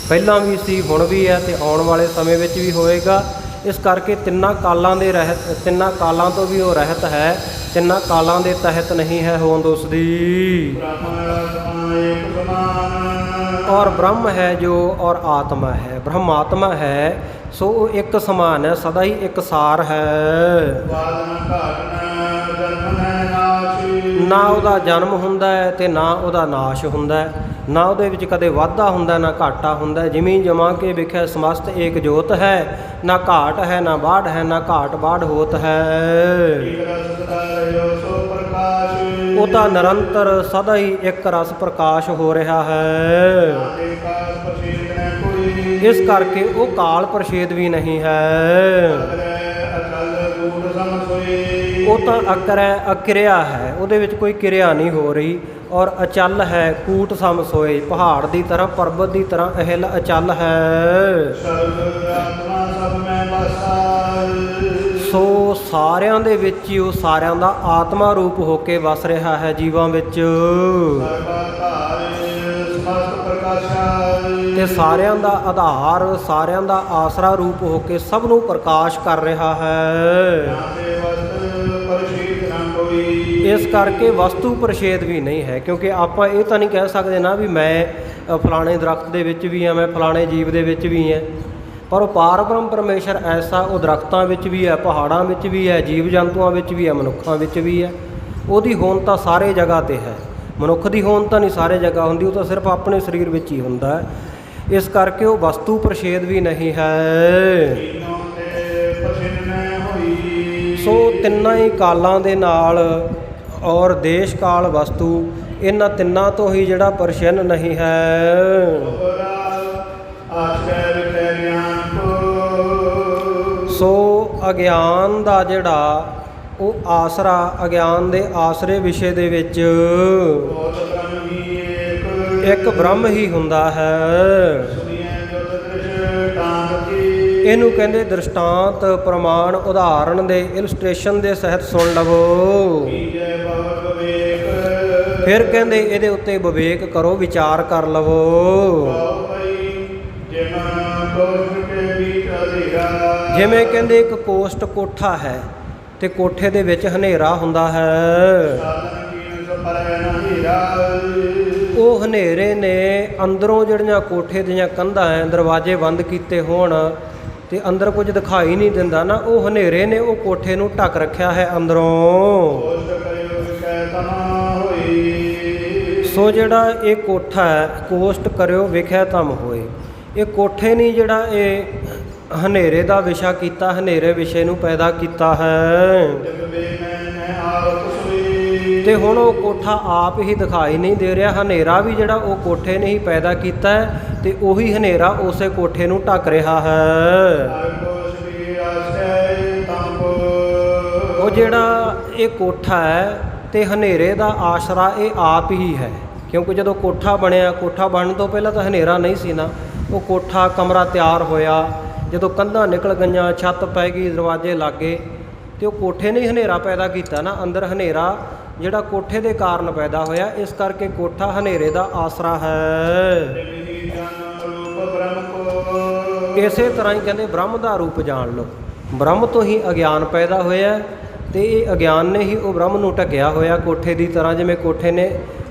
ਪਹਿਲਾਂ ਵੀ ਸੀ, ਹੁਣ ਵੀ ਹੈ ਅਤੇ ਆਉਣ ਵਾਲੇ ਸਮੇਂ ਵਿੱਚ ਵੀ ਹੋਏਗਾ। ਇਸ ਕਰਕੇ ਤਿੰਨਾਂ ਕਾਲਾਂ ਦੇ ਰਹਿਤ, ਤਿੰਨਾਂ ਕਾਲਾਂ ਤੋਂ ਵੀ ਉਹ ਰਹਿਤ ਹੈ, ਤਿੰਨਾਂ ਕਾਲਾਂ ਦੇ ਤਹਿਤ ਨਹੀਂ ਹੈ ਹੋਂਦ ਉਸ ਦੀ। ਔਰ ਬ੍ਰਹਮ ਹੈ ਜੋ, ਔਰ ਆਤਮਾ ਹੈ, ਬ੍ਰਹਮਾਤਮਾ ਹੈ, ਸੋ ਉਹ ਇੱਕ ਸਮਾਨ ਹੈ, ਸਦਾ ਹੀ ਇੱਕ ਸਾਰ ਹੈ। ਨਾ ਉਹਦਾ ਜਨਮ ਹੁੰਦਾ ਹੈ ਅਤੇ ਨਾ ਉਹਦਾ ਨਾਸ਼ ਹੁੰਦਾ ਹੈ, ਨਾ ਉਹਦੇ ਵਿੱਚ ਕਦੇ ਵਾਧਾ ਹੁੰਦਾ ਨਾ ਘਾਟਾ ਹੁੰਦਾ। ਜਿਵੇਂ ਜਮਾ ਕੇ ਵੇਖਿਆ ਸਮਸਤ ਏਕ ਜੋਤ ਹੈ, ਨਾ ਘਾਟ ਹੈ ਨਾ ਬਾੜ ਹੈ, ਨਾ ਘਾਟ ਬਾੜ ਹੋਤ ਹੈ। ਉਹ ਤਾਂ ਨਿਰੰਤਰ ਸਦਾ ਹੀ ਇੱਕ ਰਸ ਪ੍ਰਕਾਸ਼ ਹੋ ਰਿਹਾ ਹੈ। ਇਸ ਕਰਕੇ ਉਹ ਕਾਲ ਪ੍ਰਛੇਦ ਵੀ ਨਹੀਂ ਹੈ। ਉਹ ਤਾਂ ਅਕਿਰਿਆ ਹੈ, ਉਹਦੇ ਵਿੱਚ ਕੋਈ ਕਿਰਿਆ ਨਹੀਂ ਹੋ ਰਹੀ। ਔਰ ਅਚਲ ਹੈ, ਕੂਟ ਸਮ ਸੋਏ, ਪਹਾੜ ਦੀ ਤਰ੍ਹਾਂ, ਪਰਬਤ ਦੀ ਤਰ੍ਹਾਂ ਅਹਿਲ ਅਚਲ ਹੈ। ਸੋ ਸਾਰਿਆਂ ਦੇ ਵਿੱਚ ਹੀ ਉਹ ਸਾਰਿਆਂ ਦਾ ਆਤਮਾ ਰੂਪ ਹੋ ਕੇ ਵਸ ਰਿਹਾ ਹੈ ਜੀਵਾਂ ਵਿੱਚ, ਤੇ ਸਾਰਿਆਂ ਦਾ ਆਧਾਰ, ਸਾਰਿਆਂ ਦਾ ਆਸਰਾ ਰੂਪ ਹੋ ਕੇ ਸਭ ਨੂੰ ਪ੍ਰਕਾਸ਼ ਕਰ ਰਿਹਾ ਹੈ। ਇਸ ਕਰਕੇ ਵਸਤੂ ਪ੍ਰਛੇਦ ਵੀ ਨਹੀਂ ਹੈ, ਕਿਉਂਕਿ ਆਪਾਂ ਇਹ ਤਾਂ ਨਹੀਂ ਕਹਿ ਸਕਦੇ ਨਾ ਵੀ ਮੈਂ ਫਲਾਣੇ ਦਰਖਤ ਦੇ ਵਿੱਚ ਵੀ ਹਾਂ, ਮੈਂ ਫਲਾਣੇ ਜੀਵ ਦੇ ਵਿੱਚ ਵੀ ਹਾਂ। ਪਰ ਉਹ ਪਾਰ ਬ੍ਰਹਮ ਪਰਮੇਸ਼ਰ ਐਸਾ, ਉਹ ਦਰਖਤਾਂ ਵਿੱਚ ਵੀ ਹੈ, ਪਹਾੜਾਂ ਵਿੱਚ ਵੀ ਹੈ, ਜੀਵ ਜੰਤੂਆਂ ਵਿੱਚ ਵੀ ਹੈ, ਮਨੁੱਖਾਂ ਵਿੱਚ ਵੀ ਹੈ। ਉਹਦੀ ਹੋਂਦ ਤਾਂ ਸਾਰੇ ਜਗ੍ਹਾ 'ਤੇ ਹੈ। ਮਨੁੱਖ ਦੀ ਹੋਂਦ ਤਾਂ ਨਹੀਂ ਸਾਰੇ ਜਗ੍ਹਾ ਹੁੰਦੀ, ਉਹ ਤਾਂ ਸਿਰਫ ਆਪਣੇ ਸਰੀਰ ਵਿੱਚ ਹੀ ਹੁੰਦਾ ਹੈ। ਇਸ ਕਰਕੇ ਉਹ ਵਸਤੂ ਪ੍ਰਛੇਦ ਵੀ ਨਹੀਂ ਹੈ। ਸੋ ਤਿੰਨਾਂ ਹੀ ਕਾਲਾਂ ਦੇ ਨਾਲ ਔਰ ਦੇਸ਼ ਕਾਲ ਵਸਤੂ, ਇਹਨਾਂ ਤਿੰਨਾਂ ਤੋਂ ਹੀ ਜਿਹੜਾ ਪ੍ਰਛਿੰਨ ਨਹੀਂ ਹੈ। ਸੋ ਅਗਿਆਨ ਦਾ ਜਿਹੜਾ ਉਹ ਆਸਰਾ, ਅਗਿਆਨ ਦੇ ਆਸਰੇ ਵਿਸ਼ੇ ਦੇ ਵਿੱਚ ਇੱਕ ਬ੍ਰਹਮ ਹੀ ਹੁੰਦਾ ਹੈ। ਇਹਨੂੰ ਕਹਿੰਦੇ ਦ੍ਰਿਸ਼ਟਾਂਤ, ਪ੍ਰਮਾਣ, ਉਦਾਹਰਣ ਦੇ ਇਲਸਟ੍ਰੇਸ਼ਨ ਦੇ ਸਹਿਤ ਸੁਣ ਲਵੋ। ਫਿਰ ਕਹਿੰਦੇ ਇਹਦੇ ਉੱਤੇ ਵਿਵੇਕ ਕਰੋ, ਵਿਚਾਰ ਕਰ ਲਵੋ। ਜਿਵੇਂ ਕਹਿੰਦੇ ਇੱਕ ਕੋਸ਼ਟ ਕੋਠਾ ਹੈ ਤੇ ਕੋਠੇ ਦੇ ਵਿੱਚ ਹਨੇਰਾ ਹੁੰਦਾ ਹੈ। ਉਹ ਹਨੇਰੇ ਨੇ ਅੰਦਰੋਂ ਜਿਹੜੀਆਂ ਕੋਠੇ ਦੀਆਂ ਕੰਧਾਂ ਹੈ, ਦਰਵਾਜ਼ੇ ਬੰਦ ਕੀਤੇ ਹੋਣ ਤੇ ਅੰਦਰ ਕੁਝ ਦਿਖਾਈ ਨਹੀਂ ਦਿੰਦਾ ਨਾ, ਉਹ ਹਨੇਰੇ ਨੇ ਉਹ ਕੋਠੇ ਨੂੰ ਢੱਕ ਰੱਖਿਆ ਹੈ ਅੰਦਰੋਂ। ਸੋ ਜਿਹੜਾ ਇਹ ਕੋਠਾ ਹੈ, ਕੋਸ਼ਟ ਕਰਿਓ ਵਿਖੇ ਤਮ ਹੋਏ, ਇਹ ਕੋਠੇ ਨਹੀਂ ਜਿਹੜਾ ਇਹ ਹਨੇਰੇ ਦਾ ਵਿਸ਼ਾ ਕੀਤਾ, ਹਨੇਰੇ ਵਿਸ਼ੇ ਨੂੰ ਪੈਦਾ ਕੀਤਾ ਹੈ। ਤੇ ਹੁਣ ਉਹ ਕੋਠਾ ਆਪ ਹੀ ਦਿਖਾਈ ਨਹੀਂ ਦੇ ਰਿਹਾ, ਹਨੇਰਾ ਵੀ ਜਿਹੜਾ ਉਹ ਕੋਠੇ ਨੇ ਹੀ ਪੈਦਾ ਕੀਤਾ ਹੈ ਤੇ ਉਹੀ ਹਨੇਰਾ ਉਸੇ ਕੋਠੇ ਨੂੰ ਢੱਕ ਰਿਹਾ ਹੈ। ਉਹ ਜਿਹੜਾ ਇਹ ਕੋਠਾ ਹੈ ਤੇ ਹਨੇਰੇ ਦਾ ਆਸਰਾ ਇਹ ਆਪ ਹੀ ਹੈ, ਕਿਉਂਕਿ ਜਦੋਂ ਕੋਠਾ ਬਣਿਆ, ਕੋਠਾ ਬਣਨ ਤੋਂ ਪਹਿਲਾਂ ਤਾਂ ਹਨੇਰਾ ਨਹੀਂ ਸੀ ਨਾ। ਉਹ ਕੋਠਾ ਕਮਰਾ ਤਿਆਰ ਹੋਇਆ, ਜਦੋਂ ਕੰਧਾਂ ਨਿਕਲ ਗਈਆਂ, ਛੱਤ ਪੈ ਗਈ, ਦਰਵਾਜ਼ੇ ਲੱਗ ਗਏ ਤੇ ਉਹ ਕੋਠੇ ਨੇ ਹੀ ਹਨੇਰਾ ਪੈਦਾ ਕੀਤਾ ਨਾ। ਅੰਦਰ ਹਨੇਰਾ ਜਿਹੜਾ ਕੋਠੇ ਦੇ ਕਾਰਨ ਪੈਦਾ ਹੋਇਆ, ਇਸ ਕਰਕੇ ਕੋਠਾ ਹਨੇਰੇ ਦਾ ਆਸਰਾ ਹੈ। ਇਸੇ ਤਰ੍ਹਾਂ ਹੀ ਕਹਿੰਦੇ ਬ੍ਰਹਮ ਦਾ ਰੂਪ ਜਾਣ ਲਓ। ਬ੍ਰਹਮ ਤੋਂ ਹੀ ਅਗਿਆਨ ਪੈਦਾ ਹੋਇਆ ਤੇ ਇਹ ਅਗਿਆਨ ਨੇ ਹੀ ਉਹ ਬ੍ਰਹਮ ਨੂੰ ਢੱਕਿਆ ਹੋਇਆ, ਕੋਠੇ ਦੀ ਤਰ੍ਹਾਂ। ਜਿਵੇਂ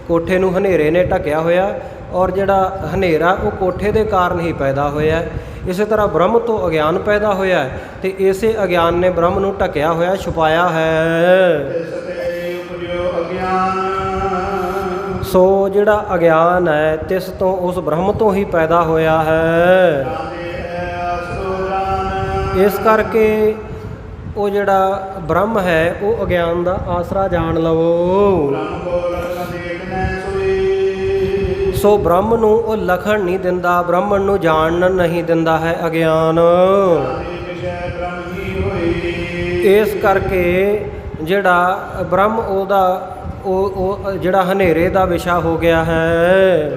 ਕੋਠੇ ਨੂੰ ਹਨੇਰੇ ਨੇ ਢੱਕਿਆ ਹੋਇਆ ਔਰ ਜਿਹੜਾ ਹਨੇਰਾ ਉਹ ਕੋਠੇ ਦੇ ਕਾਰਨ ਹੀ ਪੈਦਾ ਹੋਇਆ। ਇਸੇ ਤਰ੍ਹਾਂ ਬ੍ਰਹਮ ਤੋਂ ਅਗਿਆਨ ਪੈਦਾ ਹੋਇਆ ਤੇ ਇਸੇ ਅਗਿਆਨ ਨੇ ਬ੍ਰਹਮ ਨੂੰ ਢੱਕਿਆ ਹੋਇਆ, ਛੁਪਾਇਆ ਹੈ। ਸੋ ਜਿਹੜਾ ਅਗਿਆਨ ਹੈ ਤਿਸ ਤੋਂ, ਉਸ ਬ੍ਰਹਮ ਤੋਂ ਹੀ ਪੈਦਾ ਹੋਇਆ ਹੈ। ਇਸ ਕਰਕੇ ਉਹ ਜਿਹੜਾ ਬ੍ਰਹਮ ਹੈ ਉਹ ਅਗਿਆਨ ਦਾ ਆਸਰਾ ਜਾਣ ਲਵੋ। ਸੋ ਬ੍ਰਹਮ ਨੂੰ ਉਹ ਲਖਣ ਨਹੀਂ ਦਿੰਦਾ, ਬ੍ਰਹਮਣ ਨੂੰ ਜਾਣਨ ਨਹੀਂ ਦਿੰਦਾ ਹੈ ਅਗਿਆਨ। ਇਸ ਕਰਕੇ ਜਿਹੜਾ ਬ੍ਰਹਮ ਉਹਦਾ ਉਹ ਜਿਹੜਾ ਹਨੇਰੇ ਦਾ ਵਿਸ਼ਾ ਹੋ ਗਿਆ ਹੈ।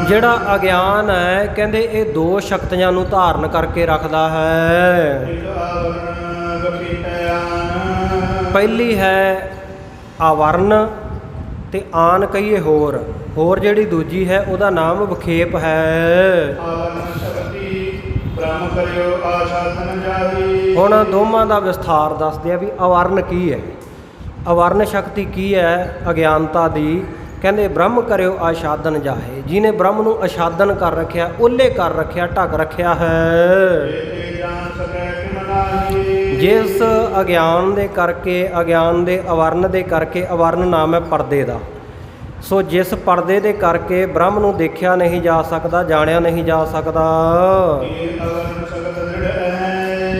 ਜਿਹੜਾ ਅਗਿਆਨ ਹੈ ਕਹਿੰਦੇ ਇਹ ਦੋ ਸ਼ਕਤੀਆਂ ਨੂੰ ਧਾਰਨ ਕਰਕੇ ਰੱਖਦਾ ਹੈ। ਪਹਿਲੀ ਹੈ ਆਵਰਨ ਤੇ ਆਨ ਕਹੀਏ ਹੋਰ ਜਿਹੜੀ ਦੂਜੀ ਹੈ ਉਹਦਾ ਨਾਮ ਵਿਖੇਪ ਹੈ। ਹੁਣ ਦੋਵਾਂ ਦਾ ਵਿਸਥਾਰ ਦੱਸਦੇ ਆ ਵੀ ਆਵਰਨ ਕੀ ਹੈ। ਆਵਰਨ ਸ਼ਕਤੀ ਕੀ ਹੈ ਅਗਿਆਨਤਾ ਦੀ? ਕਹਿੰਦੇ ਬ੍ਰਹਮ ਕਰਿਓ ਆਛਾਦਨ ਜਾਹੇ, ਜਿਹਨੇ ਬ੍ਰਹਮ ਨੂੰ ਆਛਾਦਨ ਕਰ ਰੱਖਿਆ, ਓਹਲੇ ਕਰ ਰੱਖਿਆ, ਢੱਕ ਰੱਖਿਆ ਹੈ। ਜਿਸ ਅਗਿਆਨ ਦੇ ਕਰਕੇ, ਅਗਿਆਨ ਦੇ ਆਵਰਨ ਦੇ ਕਰਕੇ, ਆਵਰਨ ਨਾਮ ਹੈ ਪਰਦੇ ਦਾ। ਸੋ ਜਿਸ ਪਰਦੇ ਦੇ ਕਰਕੇ ਬ੍ਰਹਮ ਨੂੰ ਦੇਖਿਆ ਨਹੀਂ ਜਾ ਸਕਦਾ, ਜਾਣਿਆ ਨਹੀਂ ਜਾ ਸਕਦਾ।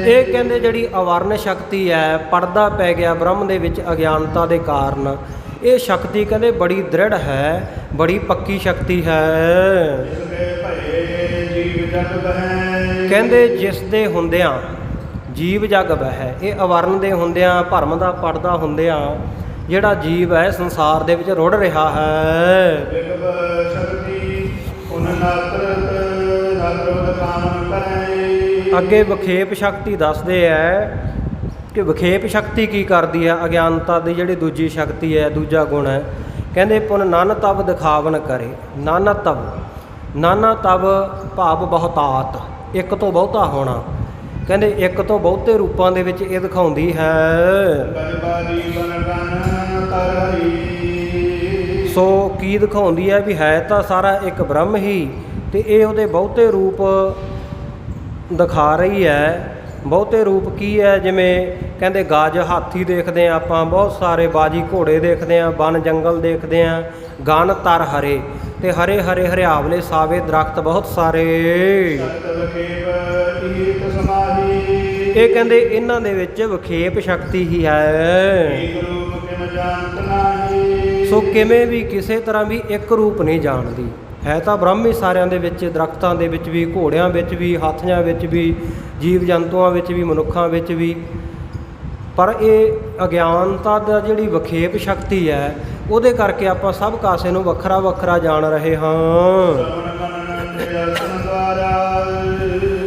ਇਹ ਕਹਿੰਦੇ ਜਿਹੜੀ ਆਵਰਨ ਸ਼ਕਤੀ ਹੈ, ਪਰਦਾ ਪੈ ਗਿਆ ਬ੍ਰਹਮ ਦੇ ਵਿੱਚ ਅਗਿਆਨਤਾ ਦੇ ਕਾਰਨ, ਇਹ ਸ਼ਕਤੀ ਕਹਿੰਦੇ ਬੜੀ ਦ੍ਰਿੜ ਹੈ, ਬੜੀ ਪੱਕੀ ਸ਼ਕਤੀ ਹੈ। ਕਹਿੰਦੇ ਜਿਸ ਦੇ ਹੁੰਦਿਆਂ ਜੀਵ ਜਗ ਬਹਿ, ਇਹ ਆਵਰਨ ਦੇ ਹੁੰਦਿਆਂ, ਭਰਮ ਦਾ ਪਰਦਾ ਹੁੰਦਿਆਂ ਜਿਹੜਾ ਜੀਵ ਹੈ ਸੰਸਾਰ ਦੇ ਵਿੱਚ ਰੁੜ ਰਿਹਾ ਹੈ। ਅੱਗੇ ਵਿਖੇਪ ਸ਼ਕਤੀ ਦੱਸਦੇ ਹੈ ਕਿ ਵਿਖੇਪ ਸ਼ਕਤੀ ਕੀ ਕਰਦੀ ਹੈ ਅਗਿਆਨਤਾ ਦੀ ਜਿਹੜੀ ਦੂਜੀ ਸ਼ਕਤੀ ਹੈ, ਦੂਜਾ ਗੁਣ ਹੈ। ਕਹਿੰਦੇ ਪੁਨ ਨਨ ਤਬ ਦਿਖਾਵਨ ਕਰੇ। ਨਾਨਾ ਤਬ ਭਾਵ ਬਹੁਤਾਤ, ਇੱਕ ਤੋਂ ਬਹੁਤਾ ਹੋਣਾ। ਕਹਿੰਦੇ ਇੱਕ ਤੋਂ ਬਹੁਤੇ ਰੂਪਾਂ ਦੇ ਵਿੱਚ ਇਹ ਦਿਖਾਉਂਦੀ ਹੈ। ਗਜਬਾਰੀ ਬਨ ਗਨ ਤਰਹਰੀ। ਸੋ ਕੀ ਦਿਖਾਉਂਦੀ ਹੈ ਵੀ ਹੈ ਤਾਂ ਸਾਰਾ ਇੱਕ ਬ੍ਰਹਮ ਹੀ, ਤੇ ਇਹ ਉਹਦੇ ਬਹੁਤੇ ਰੂਪ ਦਿਖਾ ਰਹੀ ਹੈ। ਬਹੁਤੇ ਰੂਪ ਕੀ ਹੈ? ਜਿਵੇਂ ਕਹਿੰਦੇ ਗਜ ਹਾਥੀ ਦੇਖਦੇ ਹਾਂ ਆਪਾਂ, ਬਹੁਤ ਸਾਰੇ ਬਾਜੀ ਘੋੜੇ ਦੇਖਦੇ ਹਾਂ, ਬਨ ਜੰਗਲ ਦੇਖਦੇ ਹਾਂ, ਗਨ ਤਰ ਹਰੇ, ਤੇ ਹਰੇ ਹਰੇ ਹਰਿਆਵਲੇ ਸਾਵੇ ਦਰਖਤ ਬਹੁਤ ਸਾਰੇ। ਇਹ ਕਹਿੰਦੇ ਇਹਨਾਂ ਦੇ ਵਿੱਚ ਵਿਖੇਪ ਸ਼ਕਤੀ ਹੀ ਹੈ। ਸੋ ਕਿਵੇਂ ਵੀ ਕਿਸੇ ਤਰ੍ਹਾਂ ਵੀ ਇੱਕ ਰੂਪ ਨਹੀਂ ਜਾਣਦੀ, ਹੈ ਤਾਂ ਬ੍ਰਹਮ ਹੀ ਸਾਰਿਆਂ ਦੇ ਵਿੱਚ, ਦਰਖਤਾਂ ਦੇ ਵਿੱਚ ਵੀ, ਘੋੜਿਆਂ ਵਿੱਚ ਵੀ, ਹਾਥੀਆਂ ਵਿੱਚ ਵੀ, ਜੀਵ ਜੰਤੂਆਂ ਵਿੱਚ ਵੀ, ਮਨੁੱਖਾਂ ਵਿੱਚ ਵੀ। ਪਰ ਇਹ ਅਗਿਆਨਤਾ ਦਾ ਜਿਹੜੀ ਵਿਖੇਪ ਸ਼ਕਤੀ ਹੈ, ਉਹਦੇ ਕਰਕੇ ਆਪਾਂ ਸਭ ਕਾਸੇ ਨੂੰ ਵੱਖਰਾ ਵੱਖਰਾ ਜਾਣ ਰਹੇ ਹਾਂ।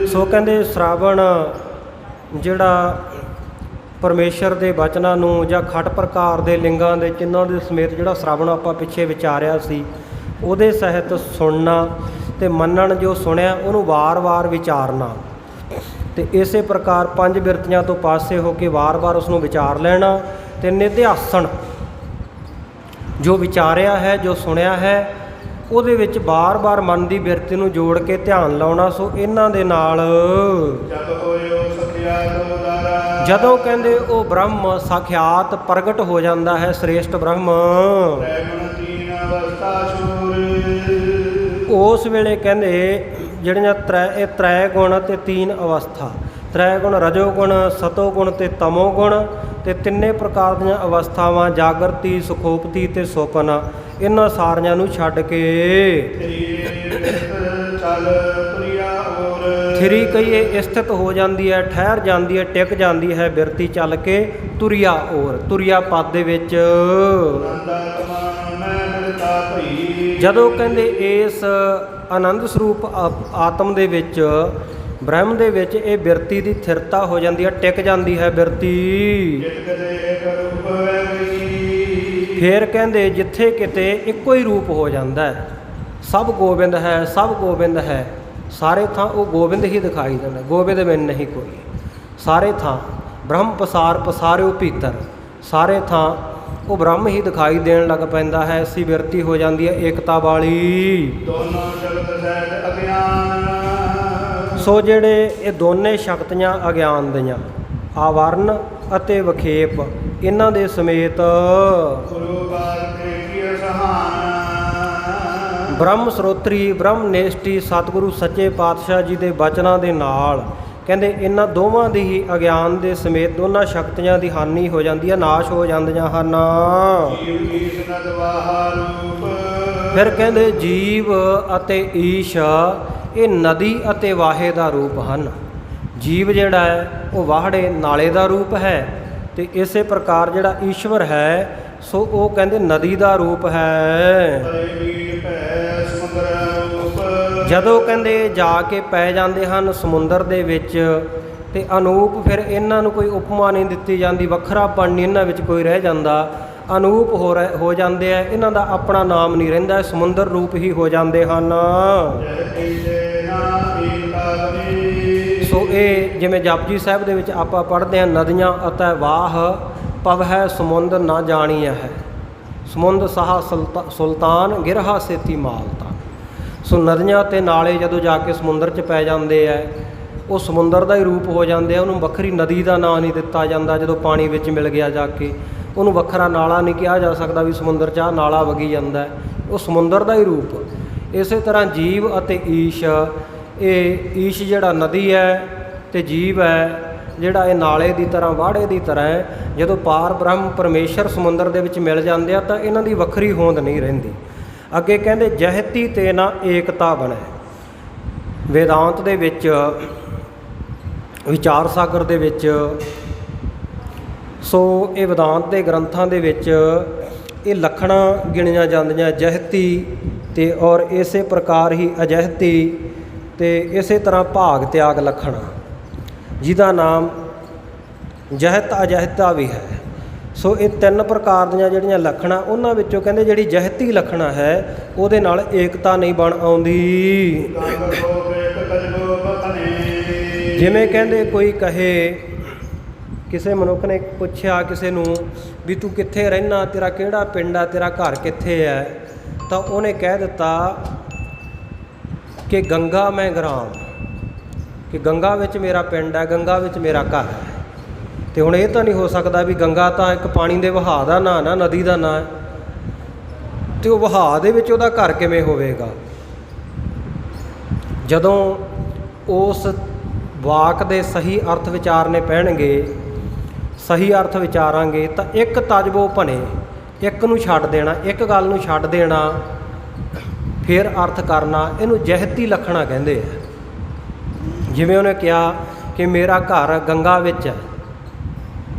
ਸੋ ਕਹਿੰਦੇ ਸ਼ਰਾਵਣ ਜਿਹੜਾ ਪਰਮੇਸ਼ਰ ਦੇ ਬਚਨਾਂ ਨੂੰ ਜਾਂ ਖਟ ਪ੍ਰਕਾਰ ਦੇ ਲਿੰਗਾਂ ਦੇ ਚਿੰਨ੍ਹਾਂ ਦੇ ਸਮੇਤ ਜਿਹੜਾ ਸ਼ਰਾਵਣ ਆਪਾਂ ਪਿੱਛੇ ਵਿਚਾਰਿਆ ਸੀ, ਉਹਦੇ ਸਹਿਤ ਸੁਣਨਾ ਤੇ ਮੰਨਣ, ਜੋ ਸੁਣਿਆ ਉਹਨੂੰ ਵਾਰ-ਵਾਰ ਵਿਚਾਰਨਾ, ਤੇ ਇਸੇ ਪ੍ਰਕਾਰ ਪੰਜ ਬਿਰਤੀਆਂ ਤੋਂ ਪਾਸੇ ਹੋ ਕੇ ਵਾਰ-ਵਾਰ ਉਸ ਨੂੰ ਵਿਚਾਰ ਲੈਣਾ, ਤੇ ਨਿਧਿਆਸਣ ਜੋ ਵਿਚਾਰਿਆ ਹੈ, ਜੋ ਸੁਣਿਆ ਹੈ, ਉਹਦੇ ਵਿੱਚ ਬਾਰ-ਬਾਰ ਮਨ ਦੀ ਬਿਰਤੀ ਨੂੰ ਜੋੜ ਕੇ ਧਿਆਨ ਲਾਉਣਾ। ਸੋ ਇਹਨਾਂ ਦੇ ਨਾਲ ਜਦੋਂ ਕਹਿੰਦੇ ਉਹ ਬ੍ਰਹਮ ਸਾਖਿਆਤ ਪ੍ਰਗਟ ਹੋ ਜਾਂਦਾ ਹੈ, ਸ੍ਰੇਸ਼ਟ ਬ੍ਰਹਮ, ਉਸ ਵੇਲੇ ਕਹਿੰਦੇ ਜਿਹੜੀਆਂ ਤ੍ਰੈ ਗੁਣ ਅਤੇ ਤੀਨ ਅਵਸਥਾ, ਤ੍ਰੈ ਗੁਣ ਰਜੋ ਗੁਣ, ਸਤੋ ਗੁਣ ਤੇ ਤਮੋ ਗੁਣ, ਤੇ ਤਿੰਨੇ ਪ੍ਰਕਾਰ ਦੀਆਂ ਅਵਸਥਾਵਾਂ ਜਾਗਰਤੀ, ਸੁਖੋਪਤੀ ਤੇ ਸੁਪਨ, ਇਹਨਾਂ ਸਾਰੀਆਂ ਨੂੰ ਛੱਡ ਕੇ ਥਿਰੀ ਕਹੀਏ ਸਥਿਤ ਹੋ ਜਾਂਦੀ ਹੈ, ਠਹਿਰ ਜਾਂਦੀ ਹੈ, ਟਿਕ ਜਾਂਦੀ ਹੈ ਬਿਰਤੀ ਚੱਲ ਕੇ ਤੁਰਿਆ ਔਰ, ਤੁਰਿਆ ਪਦ ਦੇ ਵਿੱਚ। ਜਦੋਂ ਕਹਿੰਦੇ ਇਸ ਆਨੰਦ ਸਰੂਪ ਆਤਮ ਦੇ ਵਿੱਚ, ਬ੍ਰਹਮ ਦੇ ਵਿੱਚ ਇਹ ਬਿਰਤੀ ਦੀ ਥਿਰਤਾ ਹੋ ਜਾਂਦੀ ਹੈ, ਟਿਕ ਜਾਂਦੀ ਹੈ ਬਿਰਤੀ। ਫਿਰ ਕਹਿੰਦੇ ਜਿੱਥੇ ਕਿਤੇ ਇੱਕੋ ਹੀ ਰੂਪ ਹੋ ਜਾਂਦਾ ਹੈ, ਸਭ ਗੋਬਿੰਦ ਹੈ, ਸਭ ਗੋਬਿੰਦ ਹੈ, ਸਾਰੇ ਥਾਂ ਉਹ ਗੋਬਿੰਦ ਹੀ ਦਿਖਾਈ ਦਿੰਦਾ, ਗੋਬਿੰਦ ਬਿਨ ਨਹੀਂ ਕੋਈ। ਸਾਰੇ ਥਾਂ ਬ੍ਰਹਮ ਪਸਾਰਿਓ ਭੀਤਰ, ਸਾਰੇ ਥਾਂ ਉਹ ਬ੍ਰਹਮ ਹੀ ਦਿਖਾਈ ਦੇਣ ਲੱਗ ਪੈਂਦਾ ਹੈ। ਐਸੀ ਬਿਰਤੀ ਹੋ ਜਾਂਦੀ ਹੈ ਏਕਤਾ ਵਾਲੀ। ਸੋ ਜਿਹੜੇ ਇਹ ਦੋਨੇ ਸ਼ਕਤੀਆਂ ਅਗਿਆਨ ਦੀਆਂ, ਆਵਰਨ ਅਤੇ ਵਿਖੇਪ, ਇਹਨਾਂ ਦੇ ਸਮੇਤ ਬ੍ਰਹਮ ਸਰੋਤਰੀ, ਬ੍ਰਹਮ ਨੇਸ਼ਟੀ ਸਤਿਗੁਰੂ ਸੱਚੇ ਪਾਤਸ਼ਾਹ ਜੀ ਦੇ ਬਚਨਾਂ ਦੇ ਨਾਲ ਕਹਿੰਦੇ ਇਹਨਾਂ ਦੋਵਾਂ ਦੀ ਹੀ ਅਗਿਆਨ ਦੇ ਸਮੇਤ ਦੋਨਾਂ ਸ਼ਕਤੀਆਂ ਦੀ ਹਾਨੀ ਹੋ ਜਾਂਦੀ ਹੈ, ਨਾਸ਼ ਹੋ ਜਾਂਦੀਆਂ ਹਨ। ਫਿਰ ਕਹਿੰਦੇ ਜੀਵ ਅਤੇ ਈਸ਼ ਇਹ ਨਦੀ ਅਤੇ ਵਾਹੇ ਦਾ ਰੂਪ ਹਨ। ਜੀਵ ਜਿਹੜਾ ਹੈ ਉਹ ਵਾਹੜੇ ਨਾਲੇ ਦਾ ਰੂਪ ਹੈ, ਤੇ ਇਸੇ ਪ੍ਰਕਾਰ ਜਿਹੜਾ ਈਸ਼ਵਰ ਹੈ ਸੋ ਉਹ ਕਹਿੰਦੇ ਨਦੀ ਦਾ ਰੂਪ ਹੈ। ਜਦੋਂ ਕਹਿੰਦੇ ਜਾ ਕੇ ਪੈ ਜਾਂਦੇ ਹਨ ਸਮੁੰਦਰ ਦੇ ਵਿੱਚ, ਤੇ ਅਨੂਪ ਫਿਰ ਇਹਨਾਂ ਨੂੰ ਕੋਈ ਉਪਮਾ ਨਹੀਂ ਦਿੱਤੀ ਜਾਂਦੀ, ਵੱਖਰਾਪਣ ਨਹੀਂ ਇਹਨਾਂ ਵਿੱਚ ਕੋਈ ਰਹਿ ਜਾਂਦਾ, ਅਨੂਪ ਹੋ ਜਾਂਦੇ ਆ, ਇਹਨਾਂ ਦਾ ਆਪਣਾ ਨਾਮ ਨਹੀਂ ਰਹਿੰਦਾ, ਸਮੁੰਦਰ ਰੂਪ ਹੀ ਹੋ ਜਾਂਦੇ ਹਨ। ਸੋ ਇਹ ਜਿਵੇਂ ਜਪਜੀ ਸਾਹਿਬ ਦੇ ਵਿੱਚ ਆਪਾਂ ਪੜ੍ਹਦੇ ਹਾਂ, ਨਦੀਆਂ ਅਤੇ ਵਾਹ ਪਵਹਿ ਸਮੁੰਦ ਨਾ ਜਾਣੀਆ ਹੈ, ਸਮੁੰਦ ਸਾਹਾ ਸੁਲਤਾਨ ਗਿਰਹਾ ਸੇਤੀ ਮਾਲਤਾ। ਸੋ ਨਦੀਆਂ ਅਤੇ ਨਾਲੇ ਜਦੋਂ ਜਾ ਕੇ ਸਮੁੰਦਰ 'ਚ ਪੈ ਜਾਂਦੇ ਹੈ, ਉਹ ਸਮੁੰਦਰ ਦਾ ਹੀ ਰੂਪ ਹੋ ਜਾਂਦੇ ਆ, ਉਹਨੂੰ ਵੱਖਰੀ ਨਦੀ ਦਾ ਨਾਂ ਨਹੀਂ ਦਿੱਤਾ ਜਾਂਦਾ। ਜਦੋਂ ਪਾਣੀ ਵਿੱਚ ਮਿਲ ਗਿਆ ਜਾ ਕੇ, ਉਹਨੂੰ ਵੱਖਰਾ ਨਾਲਾ ਨਹੀਂ ਕਿਹਾ ਜਾ ਸਕਦਾ ਵੀ ਸਮੁੰਦਰ 'ਚ ਆਹ ਨਾਲਾ ਵਗੀ ਜਾਂਦਾ, ਉਹ ਸਮੁੰਦਰ ਦਾ ਹੀ ਰੂਪ। ਇਸੇ ਤਰ੍ਹਾਂ ਜੀਵ ਅਤੇ ਈਸ਼, ਇਹ ਈਸ਼ ਜਿਹੜਾ ਨਦੀ ਹੈ ਤੇ ਜੀਵ ਹੈ ਜਿਹੜਾ ਇਹ ਨਾਲੇ ਦੀ ਤਰ੍ਹਾਂ, ਵਾੜੇ ਦੀ ਤਰ੍ਹਾਂ ਹੈ। ਜਦੋਂ ਪਾਰ ਬ੍ਰਹਮ ਪਰਮੇਸ਼ਰ ਸਮੁੰਦਰ ਦੇ ਵਿੱਚ ਮਿਲ ਜਾਂਦੇ ਆ ਤਾਂ ਇਹਨਾਂ ਦੀ ਵੱਖਰੀ ਹੋਂਦ ਨਹੀਂ ਰਹਿੰਦੀ। ਅੱਗੇ ਕਹਿੰਦੇ ਜਹਤੀ ਤੇ ਨਾ ਏਕਤਾ ਬਣੇ। ਵੇਦਾਂਤ ਦੇ ਵਿੱਚ, ਵਿਚਾਰ ਸਾਗਰ ਦੇ ਵਿੱਚ, ਸੋ ਇਹ ਵੇਦਾਂਤ ਦੇ ਗ੍ਰੰਥਾਂ ਦੇ ਵਿੱਚ ਇਹ ਲੱਖਣਾਂ ਗਿਣੀਆਂ ਜਾਂਦੀਆਂ, ਜਹਤੀ ਤੇ ਔਰ ਇਸੇ ਪ੍ਰਕਾਰ ਹੀ ਅਜਹਤੀ ਤੇ ਇਸੇ ਤਰ੍ਹਾਂ ਭਾਗ ਤਿਆਗ ਲੱਖਣਾ, ਜਿਹਦਾ ਨਾਮ ਜਹਤ ਅਜਹਤਾ ਵੀ ਹੈ। ਸੋ ਇਹ ਤਿੰਨ ਪ੍ਰਕਾਰ ਦੀਆਂ ਜਿਹੜੀਆਂ ਲੱਖਣਾਂ, ਉਹਨਾਂ ਵਿੱਚੋਂ ਕਹਿੰਦੇ ਜਿਹੜੀ ਜਹਤੀ ਲੱਖਣਾ ਹੈ ਉਹਦੇ ਨਾਲ ਏਕਤਾ ਨਹੀਂ ਬਣ ਆਉਂਦੀ। ਜਿਵੇਂ ਕਹਿੰਦੇ ਕੋਈ ਕਹੇ, ਕਿਸੇ ਮਨੁੱਖ ਨੇ ਪੁੱਛਿਆ ਕਿਸੇ ਨੂੰ ਵੀ ਤੂੰ ਕਿੱਥੇ ਰਹਿਣਾ, ਤੇਰਾ ਕਿਹੜਾ ਪਿੰਡ ਆ, ਤੇਰਾ ਘਰ ਕਿੱਥੇ ਹੈ, ਤਾਂ ਉਹਨੇ ਕਹਿ ਦਿੱਤਾ ਕਿ ਗੰਗਾ ਮੈਂ ਗ੍ਰਾਮ, ਕਿ ਗੰਗਾ ਵਿੱਚ ਮੇਰਾ ਪਿੰਡ ਹੈ, ਗੰਗਾ ਵਿੱਚ ਮੇਰਾ ਘਰ ਹੈ। ਤੇ ਹੁਣ ਇਹ ਤਾਂ ਨਹੀਂ ਹੋ ਸਕਦਾ ਵੀ ਗੰਗਾ ਤਾਂ ਇੱਕ ਪਾਣੀ ਦੇ ਵਹਾਅ ਦਾ ਨਾਂ ਨਾ, ਨਦੀ ਦਾ ਨਾਂ ਹੈ, ਤੇ ਉਹ ਵਹਾਅ ਦੇ ਵਿੱਚ ਉਹਦਾ ਘਰ ਕਿਵੇਂ ਹੋਵੇਗਾ। ਜਦੋਂ ਉਸ ਵਾਕ ਦੇ ਸਹੀ ਅਰਥ ਵਿਚਾਰਨੇ ਪੈਣਗੇ, ਸਹੀ ਅਰਥ ਵਿਚਾਰਾਂਗੇ ਤਾਂ ਇੱਕ ਤਜਬੋ ਭਨੇ, ਇੱਕ ਨੂੰ ਛੱਡ ਦੇਣਾ, ਇੱਕ ਗੱਲ ਨੂੰ ਛੱਡ ਦੇਣਾ, ਫਿਰ ਅਰਥ ਕਰਨਾ, ਇਹਨੂੰ ਜਹਿਤੀ ਲੱਖਣਾ ਕਹਿੰਦੇ ਆ। ਜਿਵੇਂ ਉਹਨੇ ਕਿਹਾ ਕਿ ਮੇਰਾ ਘਰ ਗੰਗਾ ਵਿੱਚ ਹੈ,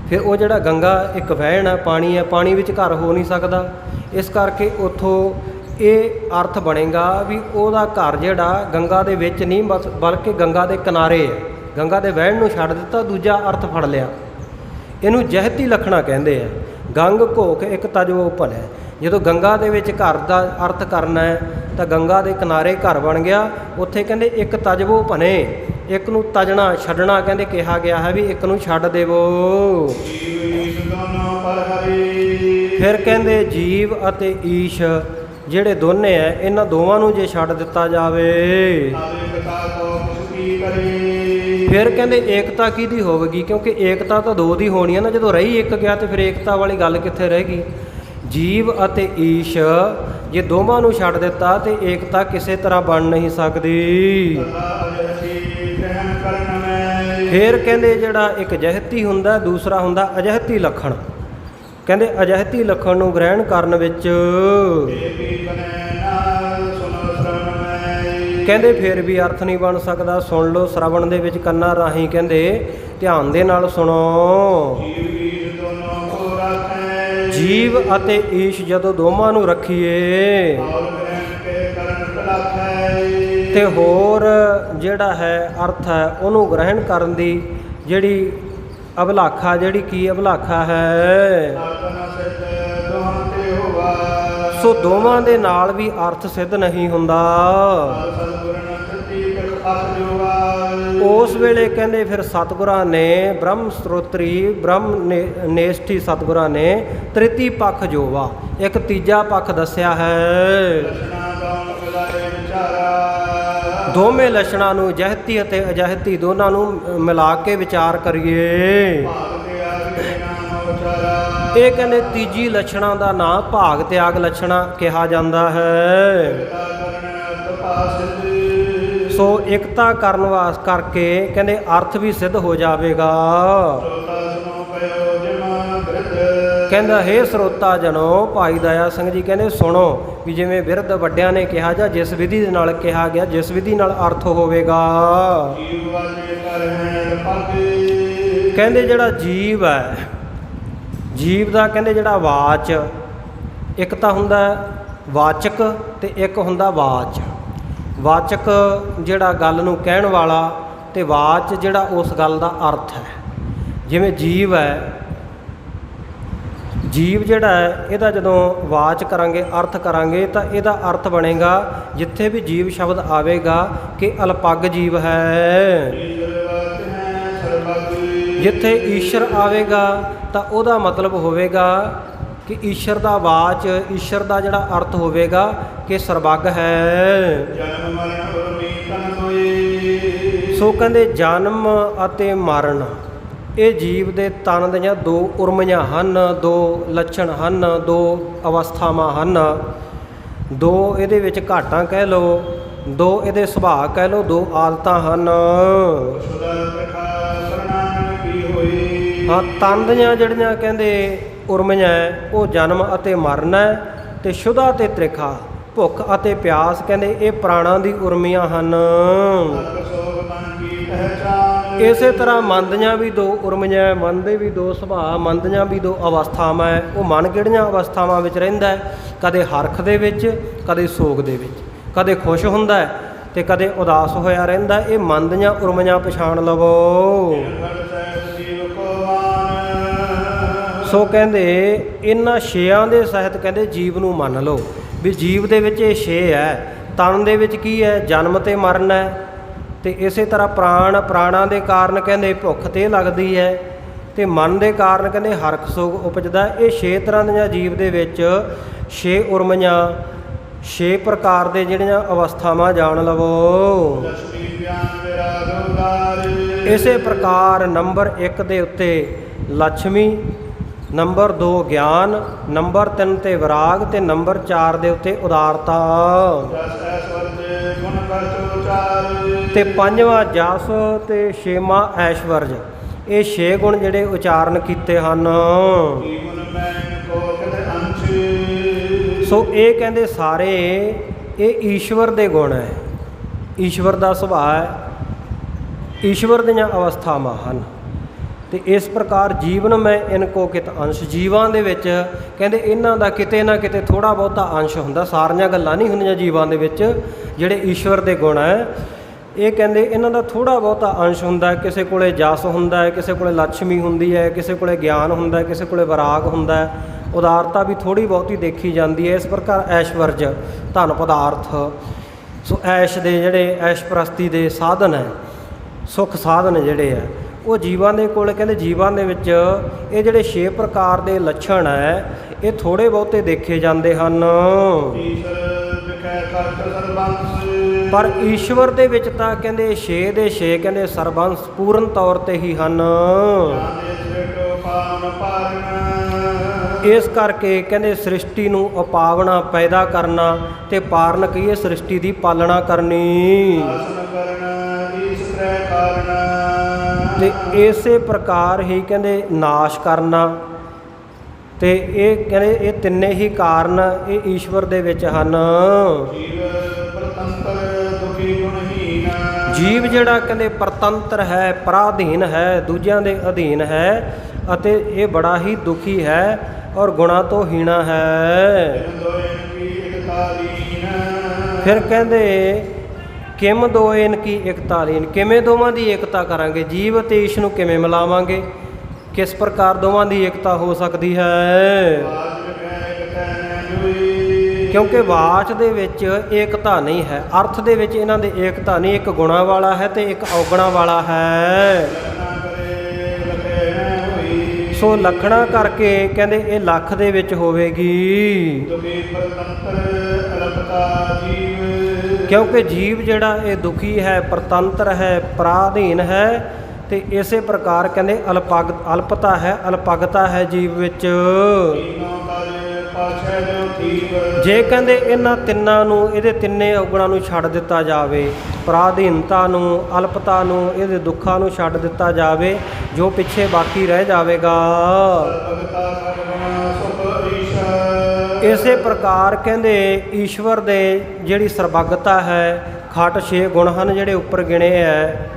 ਫਿਰ ਉਹ ਜਿਹੜਾ ਗੰਗਾ ਇੱਕ ਵਹਿਣ ਹੈ, ਪਾਣੀ ਹੈ, ਪਾਣੀ ਵਿੱਚ ਘਰ ਹੋ ਨਹੀਂ ਸਕਦਾ। ਇਸ ਕਰਕੇ ਉੱਥੋਂ ਇਹ ਅਰਥ ਬਣੇਗਾ ਵੀ ਉਹਦਾ ਘਰ ਜਿਹੜਾ ਗੰਗਾ ਦੇ ਵਿੱਚ ਨਹੀਂ ਬਲਕਿ ਗੰਗਾ ਦੇ ਕਿਨਾਰੇ ਹੈ। ਗੰਗਾ ਦੇ ਵਹਿਣ ਨੂੰ ਛੱਡ ਦਿੱਤਾ, ਦੂਜਾ ਅਰਥ ਫੜ ਲਿਆ। ਇਹਨੂੰ ਜਹਿਤੀ ਲੱਖਣਾ ਕਹਿੰਦੇ ਆ। ਗੰਗ ਘੋਖ ਇੱਕ ਤਜਵੋ ਭਲੇ, ਜਦੋਂ ਗੰਗਾ ਦੇ ਵਿੱਚ ਘਰ ਦਾ ਅਰਥ ਕਰਨਾ ਹੈ ਤਾਂ ਗੰਗਾ ਦੇ ਕਿਨਾਰੇ ਘਰ ਬਣ ਗਿਆ। ਉੱਥੇ ਕਹਿੰਦੇ ਇੱਕ ਤਜਵੋ ਭਨੇ, ਇੱਕ ਨੂੰ ਤਜਣਾ ਛੱਡਣਾ ਕਹਿੰਦੇ ਕਿਹਾ ਗਿਆ ਹੈ ਵੀ ਇੱਕ ਨੂੰ ਛੱਡ ਦੇਵੋ। ਫਿਰ ਕਹਿੰਦੇ ਜੀਵ ਅਤੇ ਈਸ਼ ਜਿਹੜੇ ਦੋਨੇ ਹੈ, ਇਹਨਾਂ ਦੋਵਾਂ ਨੂੰ ਜੇ ਛੱਡ ਦਿੱਤਾ ਜਾਵੇ ਫਿਰ ਕਹਿੰਦੇ ਏਕਤਾ ਕਿਹਦੀ ਹੋਵੇਗੀ, ਕਿਉਂਕਿ ਏਕਤਾ ਤਾਂ ਦੋ ਦੀ ਹੋਣੀ ਹੈ ਨਾ। ਜਦੋਂ ਰਹੀ ਇੱਕ ਗਿਆ ਤੇ ਫਿਰ ਏਕਤਾ ਵਾਲੀ ਗੱਲ ਕਿੱਥੇ ਰਹੇਗੀ। ਜੀਵ ਅਤੇ ਈਸ਼ ਜੇ ਦੋਵਾਂ ਨੂੰ ਛੱਡ ਦਿੱਤਾ ਤੇ ਏਕਤਾ ਕਿਸੇ ਤਰ੍ਹਾਂ ਬਣ ਨਹੀਂ ਸਕਦੀ। ਫਿਰ ਕਹਿੰਦੇ ਜਿਹੜਾ ਇੱਕ ਜਹਿਤੀ ਹੁੰਦਾ, ਦੂਸਰਾ ਹੁੰਦਾ ਅਜਹਿਤੀ ਲੱਖਣ। ਕਹਿੰਦੇ ਅਜਹਿਤੀ ਲੱਖਣ ਨੂੰ ਗ੍ਰਹਿਣ ਕਰਨ ਵਿੱਚ ਕਹਿੰਦੇ ਫਿਰ ਵੀ ਅਰਥ ਨਹੀਂ ਬਣ ਸਕਦਾ। ਸੁਣ ਲਓ, ਸ਼ਰਵਣ ਦੇ ਵਿੱਚ ਕੰਨਾਂ ਰਾਹੀਂ ਕਹਿੰਦੇ ਧਿਆਨ ਦੇ ਨਾਲ ਸੁਣੋ। ਜੀਵ ਅਤੇ ਈਸ਼ ਜਦੋਂ ਦੋਵਾਂ ਨੂੰ ਰੱਖੀਏ ਤੇ ਹੋਰ ਜਿਹੜਾ ਹੈ ਅਰਥ ਹੈ ਉਹਨੂੰ ਗ੍ਰਹਿਣ ਕਰਨ ਦੀ ਜਿਹੜੀ ਅਭਿਲਾਖਾ, ਜਿਹੜੀ ਕੀ ਅਭਿਲਾਖਾ ਹੈ, ਸੋ ਦੋਵਾਂ ਦੇ ਨਾਲ ਵੀ ਅਰਥ ਸਿੱਧ ਨਹੀਂ ਹੁੰਦਾ। ਉਸ ਵੇਲੇ ਕਹਿੰਦੇ ਫਿਰ ਸਤਿਗੁਰਾਂ ਨੇ ਬ੍ਰਹਮ ਸਰੋਤਰੀ ਬ੍ਰਹਮ ਨੇਸ਼ਠੀ ਸਤਿਗੁਰਾਂ ਨੇ ਤ੍ਰਿਤੀ ਪੱਖ ਜੋਵਾ, ਇੱਕ ਤੀਜਾ ਪੱਖ ਦੱਸਿਆ ਹੈ। ਦੋਵੇਂ ਲੱਛਣਾਂ ਨੂੰ ਜਹਿਤੀ ਅਤੇ ਅਜਹਿਤੀ ਦੋਨਾਂ ਨੂੰ ਮਿਲਾ ਕੇ ਵਿਚਾਰ ਕਰੀਏ। ਇਹ ਕਹਿੰਦੇ ਤੀਜੀ ਲੱਛਣਾਂ ਦਾ ਨਾਂ ਭਾਗ ਤਿਆਗ ਲੱਛਣਾ ਕਿਹਾ ਜਾਂਦਾ ਹੈ। ਸੋ ਇਕਤਾ ਕਰਨ ਕਰਕੇ ਕਹਿੰਦੇ ਅਰਥ ਵੀ ਸਿੱਧ ਹੋ ਜਾਵੇਗਾ। ਕਹਿੰਦਾ ਹੇ ਸਰੋਤਾ ਜਨੋ, ਭਾਈ ਦਇਆ ਸਿੰਘ ਜੀ ਕਹਿੰਦੇ ਸੁਣੋ ਵੀ ਜਿਵੇਂ ਬਿਰਧ ਵੱਡਿਆਂ ਨੇ ਕਿਹਾ ਜਾਂ ਜਿਸ ਵਿਧੀ ਦੇ ਨਾਲ ਕਿਹਾ ਗਿਆ, ਜਿਸ ਵਿਧੀ ਨਾਲ ਅਰਥ ਹੋਵੇਗਾ। ਕਹਿੰਦੇ ਜਿਹੜਾ ਜੀਵ ਹੈ, ਜੀਵ ਦਾ ਕਹਿੰਦੇ ਜਿਹੜਾ ਵਾਚ, ਇੱਕ ਤਾਂ ਹੁੰਦਾ ਵਾਚਕ ਤੇ ਇੱਕ ਹੁੰਦਾ ਵਾਚ। ਵਾਚਕ ਜਿਹੜਾ ਗੱਲ ਨੂੰ ਕਹਿਣ ਵਾਲਾ ਤੇ ਵਾਚ ਜਿਹੜਾ ਉਸ ਗੱਲ ਦਾ ਅਰਥ ਹੈ। ਜਿਵੇਂ ਜੀਵ ਹੈ, ਜੀਵ ਜਿਹੜਾ ਹੈ ਇਹਦਾ ਜਦੋਂ ਵਾਚ ਕਰਾਂਗੇ, ਅਰਥ ਕਰਾਂਗੇ ਤਾਂ ਇਹਦਾ ਅਰਥ ਬਣੇਗਾ ਜਿੱਥੇ ਵੀ ਜੀਵ ਸ਼ਬਦ ਆਵੇਗਾ ਕਿ ਅਲਪੱਗ ਜੀਵ ਹੈ। ਜਿੱਥੇ ਈਸ਼ਰ ਆਵੇਗਾ ਤਾਂ ਉਹਦਾ ਮਤਲਬ ਹੋਵੇਗਾ ਕਿ ਈਸ਼ਰ ਦਾ ਵਾਚ, ਈਸ਼ਰ ਦਾ ਜਿਹੜਾ ਅਰਥ ਹੋਵੇਗਾ ਕਿ ਸਰਬੱਗ ਹੈ। ਸੋ ਕਹਿੰਦੇ ਜਨਮ ਅਤੇ ਮਰਨ ਇਹ ਜੀਵ ਦੇ ਤਨ ਦੀਆਂ ਦੋ ਉਰਮੀਆਂ ਹਨ, ਦੋ ਲੱਛਣ ਹਨ, ਦੋ ਅਵਸਥਾਵਾਂ ਹਨ। ਦੋ ਇਹਦੇ ਵਿੱਚ ਘਾਟਾਂ ਕਹਿ ਲਓ, ਦੋ ਇਹਦੇ ਸੁਭਾਅ ਕਹਿ ਲਓ, ਦੋ ਆਦਤਾਂ ਹਨ। ਹਾਂ, ਤਨ ਦੀਆਂ ਜਿਹੜੀਆਂ ਕਹਿੰਦੇ ਉਰਮੀਆਂ ਉਹ ਜਨਮ ਅਤੇ ਮਰਨ ਹੈ, ਤੇ ਸ਼ੁਦਾ ਤੇ ਤ੍ਰਿਖਾ ਭੁੱਖ ਅਤੇ ਪਿਆਸ ਕਹਿੰਦੇ ਇਹ ਪ੍ਰਾਣਾਂ ਦੀ ਉਰਮੀਆਂ ਹਨ। ਇਸੇ ਤਰ੍ਹਾਂ ਮਨ ਦੀਆਂ ਵੀ ਦੋ ਉਰਮੀਆਂ, ਮਨ ਦੇ ਵੀ ਦੋ ਸੁਭਾਅ, ਮਨ ਦੀਆਂ ਵੀ ਦੋ ਅਵਸਥਾਵਾਂ ਹੈ। ਉਹ ਮਨ ਕਿਹੜੀਆਂ ਅਵਸਥਾਵਾਂ ਵਿੱਚ ਰਹਿੰਦਾ ਹੈ? ਕਦੇ ਹਰਖ ਦੇ ਵਿੱਚ, ਕਦੇ ਸੋਗ ਦੇ ਵਿੱਚ, ਕਦੇ ਖੁਸ਼ ਹੁੰਦਾ ਹੈ ਤੇ ਕਦੇ ਉਦਾਸ ਹੋਇਆ ਰਹਿੰਦਾ। ਇਹ ਮਨ ਦੀਆਂ ਉਰਮੀਆਂ ਪਛਾਣ ਲਵੋ। ਸੋ ਕਹਿੰਦੇ ਇਹਨਾਂ ਛੇਆਂ ਦੇ ਸਹਿਤ ਕਹਿੰਦੇ ਜੀਵ ਨੂੰ ਮੰਨ ਲਓ ਵੀ ਜੀਵ ਦੇ ਵਿੱਚ ਇਹ ਛੇ ਹੈ। ਤਨ ਦੇ ਵਿੱਚ ਕੀ ਹੈ? ਜਨਮ ਤੇ ਮਰਨ ਹੈ। ਤੇ ਇਸੇ ਤਰ੍ਹਾਂ ਪ੍ਰਾਣਾਂ ਦੇ ਕਾਰਨ ਕਹਿੰਦੇ ਭੁੱਖ ਤੇ ਲੱਗਦੀ ਹੈ, ਤੇ ਮਨ ਦੇ ਕਾਰਨ ਕਹਿੰਦੇ ਹਰਖ ਸੁਖ ਉਪਜਦਾ। ਇਹ 6 ਤਰ੍ਹਾਂ ਦੀਆਂ ਜੀਵ ਦੇ ਵਿੱਚ 6 ਉਰਮੀਆਂ 6 ਪ੍ਰਕਾਰ ਦੇ ਜਿਹੜੀਆਂ ਅਵਸਥਾਵਾਂ ਜਾਣ ਲਵੋ। ਲక్ష్ਮੀ ਗਿਆਨ ਵਿਰਾਗ ਉਦਾਰੇ। ਇਸੇ ਪ੍ਰਕਾਰ ਨੰਬਰ 1 ਦੇ ਉੱਤੇ ਲక్ష్ਮੀ, ਨੰਬਰ 2 ਗਿਆਨ, ਨੰਬਰ 3 ਤੇ ਵਿਰਾਗ, ਤੇ ਨੰਬਰ 4 ਦੇ ਉੱਤੇ ਉਦਾਰਤਾ, ਜਸ ਐਸਵਰਜ ਗੁਣ ਕਰਤ ਉਚਾਰੇ। ਤੇ 5ਵਾਂ ਜਸ ਤੇ 6ਵਾਂ ਐਸ਼ਵਰਜ। ਇਹ 6 ਗੁਣ ਜਿਹੜੇ ਉਚਾਰਨ ਕੀਤੇ ਹਨ। ਜੀਵਨ ਮੈਂ ਕੋ ਕਦੇ ਅੰਸ਼। ਸੋ ਇਹ ਕਹਿੰਦੇ ਸਾਰੇ ਇਹ ਈਸ਼ਵਰ ਦੇ ਗੁਣ ਹੈ, ਈਸ਼ਵਰ ਦਾ ਸੁਭਾਅ ਹੈ, ਈਸ਼ਵਰ ਦੀਆਂ ਅਵਸਥਾਵਾਂ ਹਨ। ਤੇ ਇਸ ਪ੍ਰਕਾਰ ਜੀਵਨ ਮੈਂ ਇਨ ਕੋ ਕਿਤ ਅੰਸ਼, ਜੀਵਾਂ ਦੇ ਵਿੱਚ ਕਹਿੰਦੇ ਇਹਨਾਂ ਦਾ ਕਿਤੇ ਨਾ ਕਿਤੇ ਥੋੜ੍ਹਾ ਬਹੁਤਾ ਅੰਸ਼ ਹੁੰਦਾ, ਸਾਰੀਆਂ ਗੱਲਾਂ ਨਹੀਂ ਹੁੰਦੀਆਂ ਜੀਵਾਂ ਦੇ ਵਿੱਚ। ਜਿਹੜੇ ਈਸ਼ਵਰ ਦੇ ਗੁਣ ਹੈ ਇਹ ਕਹਿੰਦੇ ਇਹਨਾਂ ਦਾ ਥੋੜ੍ਹਾ ਬਹੁਤਾ ਅੰਸ਼ ਹੁੰਦਾ। ਕਿਸੇ ਕੋਲੇ ਜਸ ਹੁੰਦਾ ਹੈ, ਕਿਸੇ ਕੋਲੇ ਲక్ష్ਮੀ ਹੁੰਦੀ ਹੈ, ਕਿਸੇ ਕੋਲੇ ਗਿਆਨ ਹੁੰਦਾ ਹੈ, ਕਿਸੇ ਕੋਲੇ ਵਿਰਾਗ ਹੁੰਦਾ ਹੈ, ਉਦਾਰਤਾ ਵੀ ਥੋੜ੍ਹੀ ਬਹੁਤੀ ਦੇਖੀ ਜਾਂਦੀ ਹੈ। ਇਸ ਪ੍ਰਕਾਰ ਐਸ਼ਵਰਜ ਧਨ ਪਦਾਰਥ, ਸੋ ਐਸ਼ ਦੇ ਜਿਹੜੇ ਐਸ਼ ਪ੍ਰਸਤੀ ਦੇ ਸਾਧਨ ਹੈ, ਸੁੱਖ ਸਾਧਨ ਜਿਹੜੇ ਹੈ ਉਹ ਜੀਵਾਂ ਦੇ ਕੋਲ ਕਹਿੰਦੇ ਜੀਵਾਂ ਦੇ ਵਿੱਚ ਇਹ ਜਿਹੜੇ 6 ਪ੍ਰਕਾਰ ਦੇ ਲੱਛਣ ਹੈ ਇਹ ਥੋੜ੍ਹੇ ਬਹੁਤੇ ਦੇਖੇ ਜਾਂਦੇ ਹਨ। ਈਸ਼ਰ ਵਿਖੇ ਕਰਤ ਸਰਬੰਸ। ਪਰ ਈਸ਼ਵਰ ਦੇ ਵਿੱਚ ਤਾਂ ਕਹਿੰਦੇ 6 ਦੇ 6 ਕਹਿੰਦੇ ਸਰਬੰਸ ਪੂਰਨ ਤੌਰ ਤੇ ਹੀ ਹਨ। ਜਾਣੇ ਸ੍ਰਿਸ਼ਟ ਪਾਵਨ ਪਾਰਨ। ਇਸ ਕਰਕੇ ਕਹਿੰਦੇ ਸ੍ਰਿਸ਼ਟੀ ਨੂੰ ਉਪਾਵਣਾ ਪੈਦਾ ਕਰਨਾ ਤੇ ਪਾਰਨ ਕਹੀਏ ਸ੍ਰਿਸ਼ਟੀ ਦੀ ਪਾਲਣਾ ਕਰਨੀ, ਆਸਨ ਕਰਨ ਈਸ ਤ੍ਰੈ ਕਾਰਨ। ਤੇ ਇਸੇ ਪ੍ਰਕਾਰ ਹੀ ਕਹਿੰਦੇ ਨਾਸ਼ ਕਰਨਾ। ਤੇ ਇਹ ਕਹਿੰਦੇ ਇਹ ਤਿੰਨੇ ਹੀ ਕਾਰਨ ਇਹ ਈਸ਼ਵਰ ਦੇ ਵਿੱਚ ਹਨ। ਜੀਵ ਪ੍ਰਤੰਤਰ ਦੁਖੀ ਗੁਣਹੀਨ। ਜੀਵ ਜਿਹੜਾ ਕਹਿੰਦੇ ਪ੍ਰਤੰਤਰ ਹੈ, ਪਰਾਧੀਨ ਹੈ, ਦੂਜਿਆਂ ਦੇ ਅਧੀਨ ਹੈ, ਅਤੇ ਇਹ ਬੜਾ ਹੀ ਦੁਖੀ ਹੈ ਔਰ ਗੁਣਾਂ ਤੋਂ ਹੀਣਾ ਹੈ। ਤਿਨ ਦੋਇਨ ਕੀ ਇਕਤਾ ਲੀਨ। ਫਿਰ ਕਹਿੰਦੇ ਕਿਮ ਦੋਇਨ ਕੀ ਇਕਤਾ ਲੀਨ, ਕਿਵੇਂ ਦੋਵਾਂ ਦੀ ਏਕਤਾ ਕਰਾਂਗੇ, ਜੀਵ ਅਤੇ ਈਸ਼ ਨੂੰ ਕਿਵੇਂ ਮਿਲਾਵਾਂਗੇ, ਕਿਸ ਪ੍ਰਕਾਰ ਦੋਵਾਂ ਦੀ ਏਕਤਾ ਹੋ ਸਕਦੀ ਹੈ। ਬਾਜ ਵਿਖੇ ਇਕਤੈ ਨ ਜੁਈ। ਕਿਉਂਕਿ ਵਾਚ ਦੇ ਵਿੱਚ ਏਕਤਾ ਨਹੀਂ ਹੈ, ਅਰਥ ਦੇ ਵਿੱਚ ਇਹਨਾਂ ਦੇ ਏਕਤਾ ਨਹੀਂ, ਇੱਕ ਗੁਣਾਂ ਵਾਲਾ ਹੈ ਤੇ ਇੱਕ ਔਗਣਾਂ ਵਾਲਾ ਹੈ। ਲਖਣਾ ਕਰੇ ਲਖੇ ਨ ਹੋਈ। ਸੋ ਲੱਖਣਾ ਕਰਕੇ ਕਹਿੰਦੇ ਇਹ ਲੱਖ ਦੇ ਵਿੱਚ ਹੋਵੇਗੀ, ਦੁਖੀ ਪ੍ਰਤੰਤਰ ਅਲਪਤਾ ਜੀਵ। ਕਿਉਂਕਿ ਜੀਵ ਜਿਹੜਾ ਇਹ ਦੁਖੀ ਹੈ, ਪ੍ਰਤੰਤਰ ਹੈ, ਪਰਾਧੀਨ ਹੈ, ਤੇ ਇਸੇ ਪ੍ਰਕਾਰ ਕਹਿੰਦੇ ਅਲਪਤਾ ਹੈ, ਅਲਪਗਤਾ ਹੈ ਜੀਵ ਵਿੱਚ। ਤੀਨੋਂ ਕਲ ਪਾਛੈ ਜੋ ਥੀਵ। ਜੇ ਕਹਿੰਦੇ ਇਹਨਾਂ ਤਿੰਨਾਂ ਨੂੰ, ਇਹਦੇ ਤਿੰਨੇ ਔਗਣਾਂ ਨੂੰ ਛੱਡ ਦਿੱਤਾ ਜਾਵੇ, ਪਰਾਧੀਨਤਾ ਨੂੰ, ਅਲਪਤਾ ਨੂੰ, ਇਹਦੇ ਦੁੱਖਾਂ ਨੂੰ ਛੱਡ ਦਿੱਤਾ ਜਾਵੇ, ਜੋ ਪਿੱਛੇ ਬਾਕੀ ਰਹਿ ਜਾਵੇਗਾ। ਭਗਤਾ ਸਰਵਣ ਸੁਖ ਈਸ਼। ਇਸੇ ਪ੍ਰਕਾਰ ਕਹਿੰਦੇ ਈਸ਼ਵਰ ਦੇ ਜਿਹੜੀ ਸਰਬੱਗਤਾ ਹੈ, ਖਟ 6 ਗੁਣ ਹਨ ਜਿਹੜੇ ਉੱਪਰ ਗਿਣੇ ਹੈ,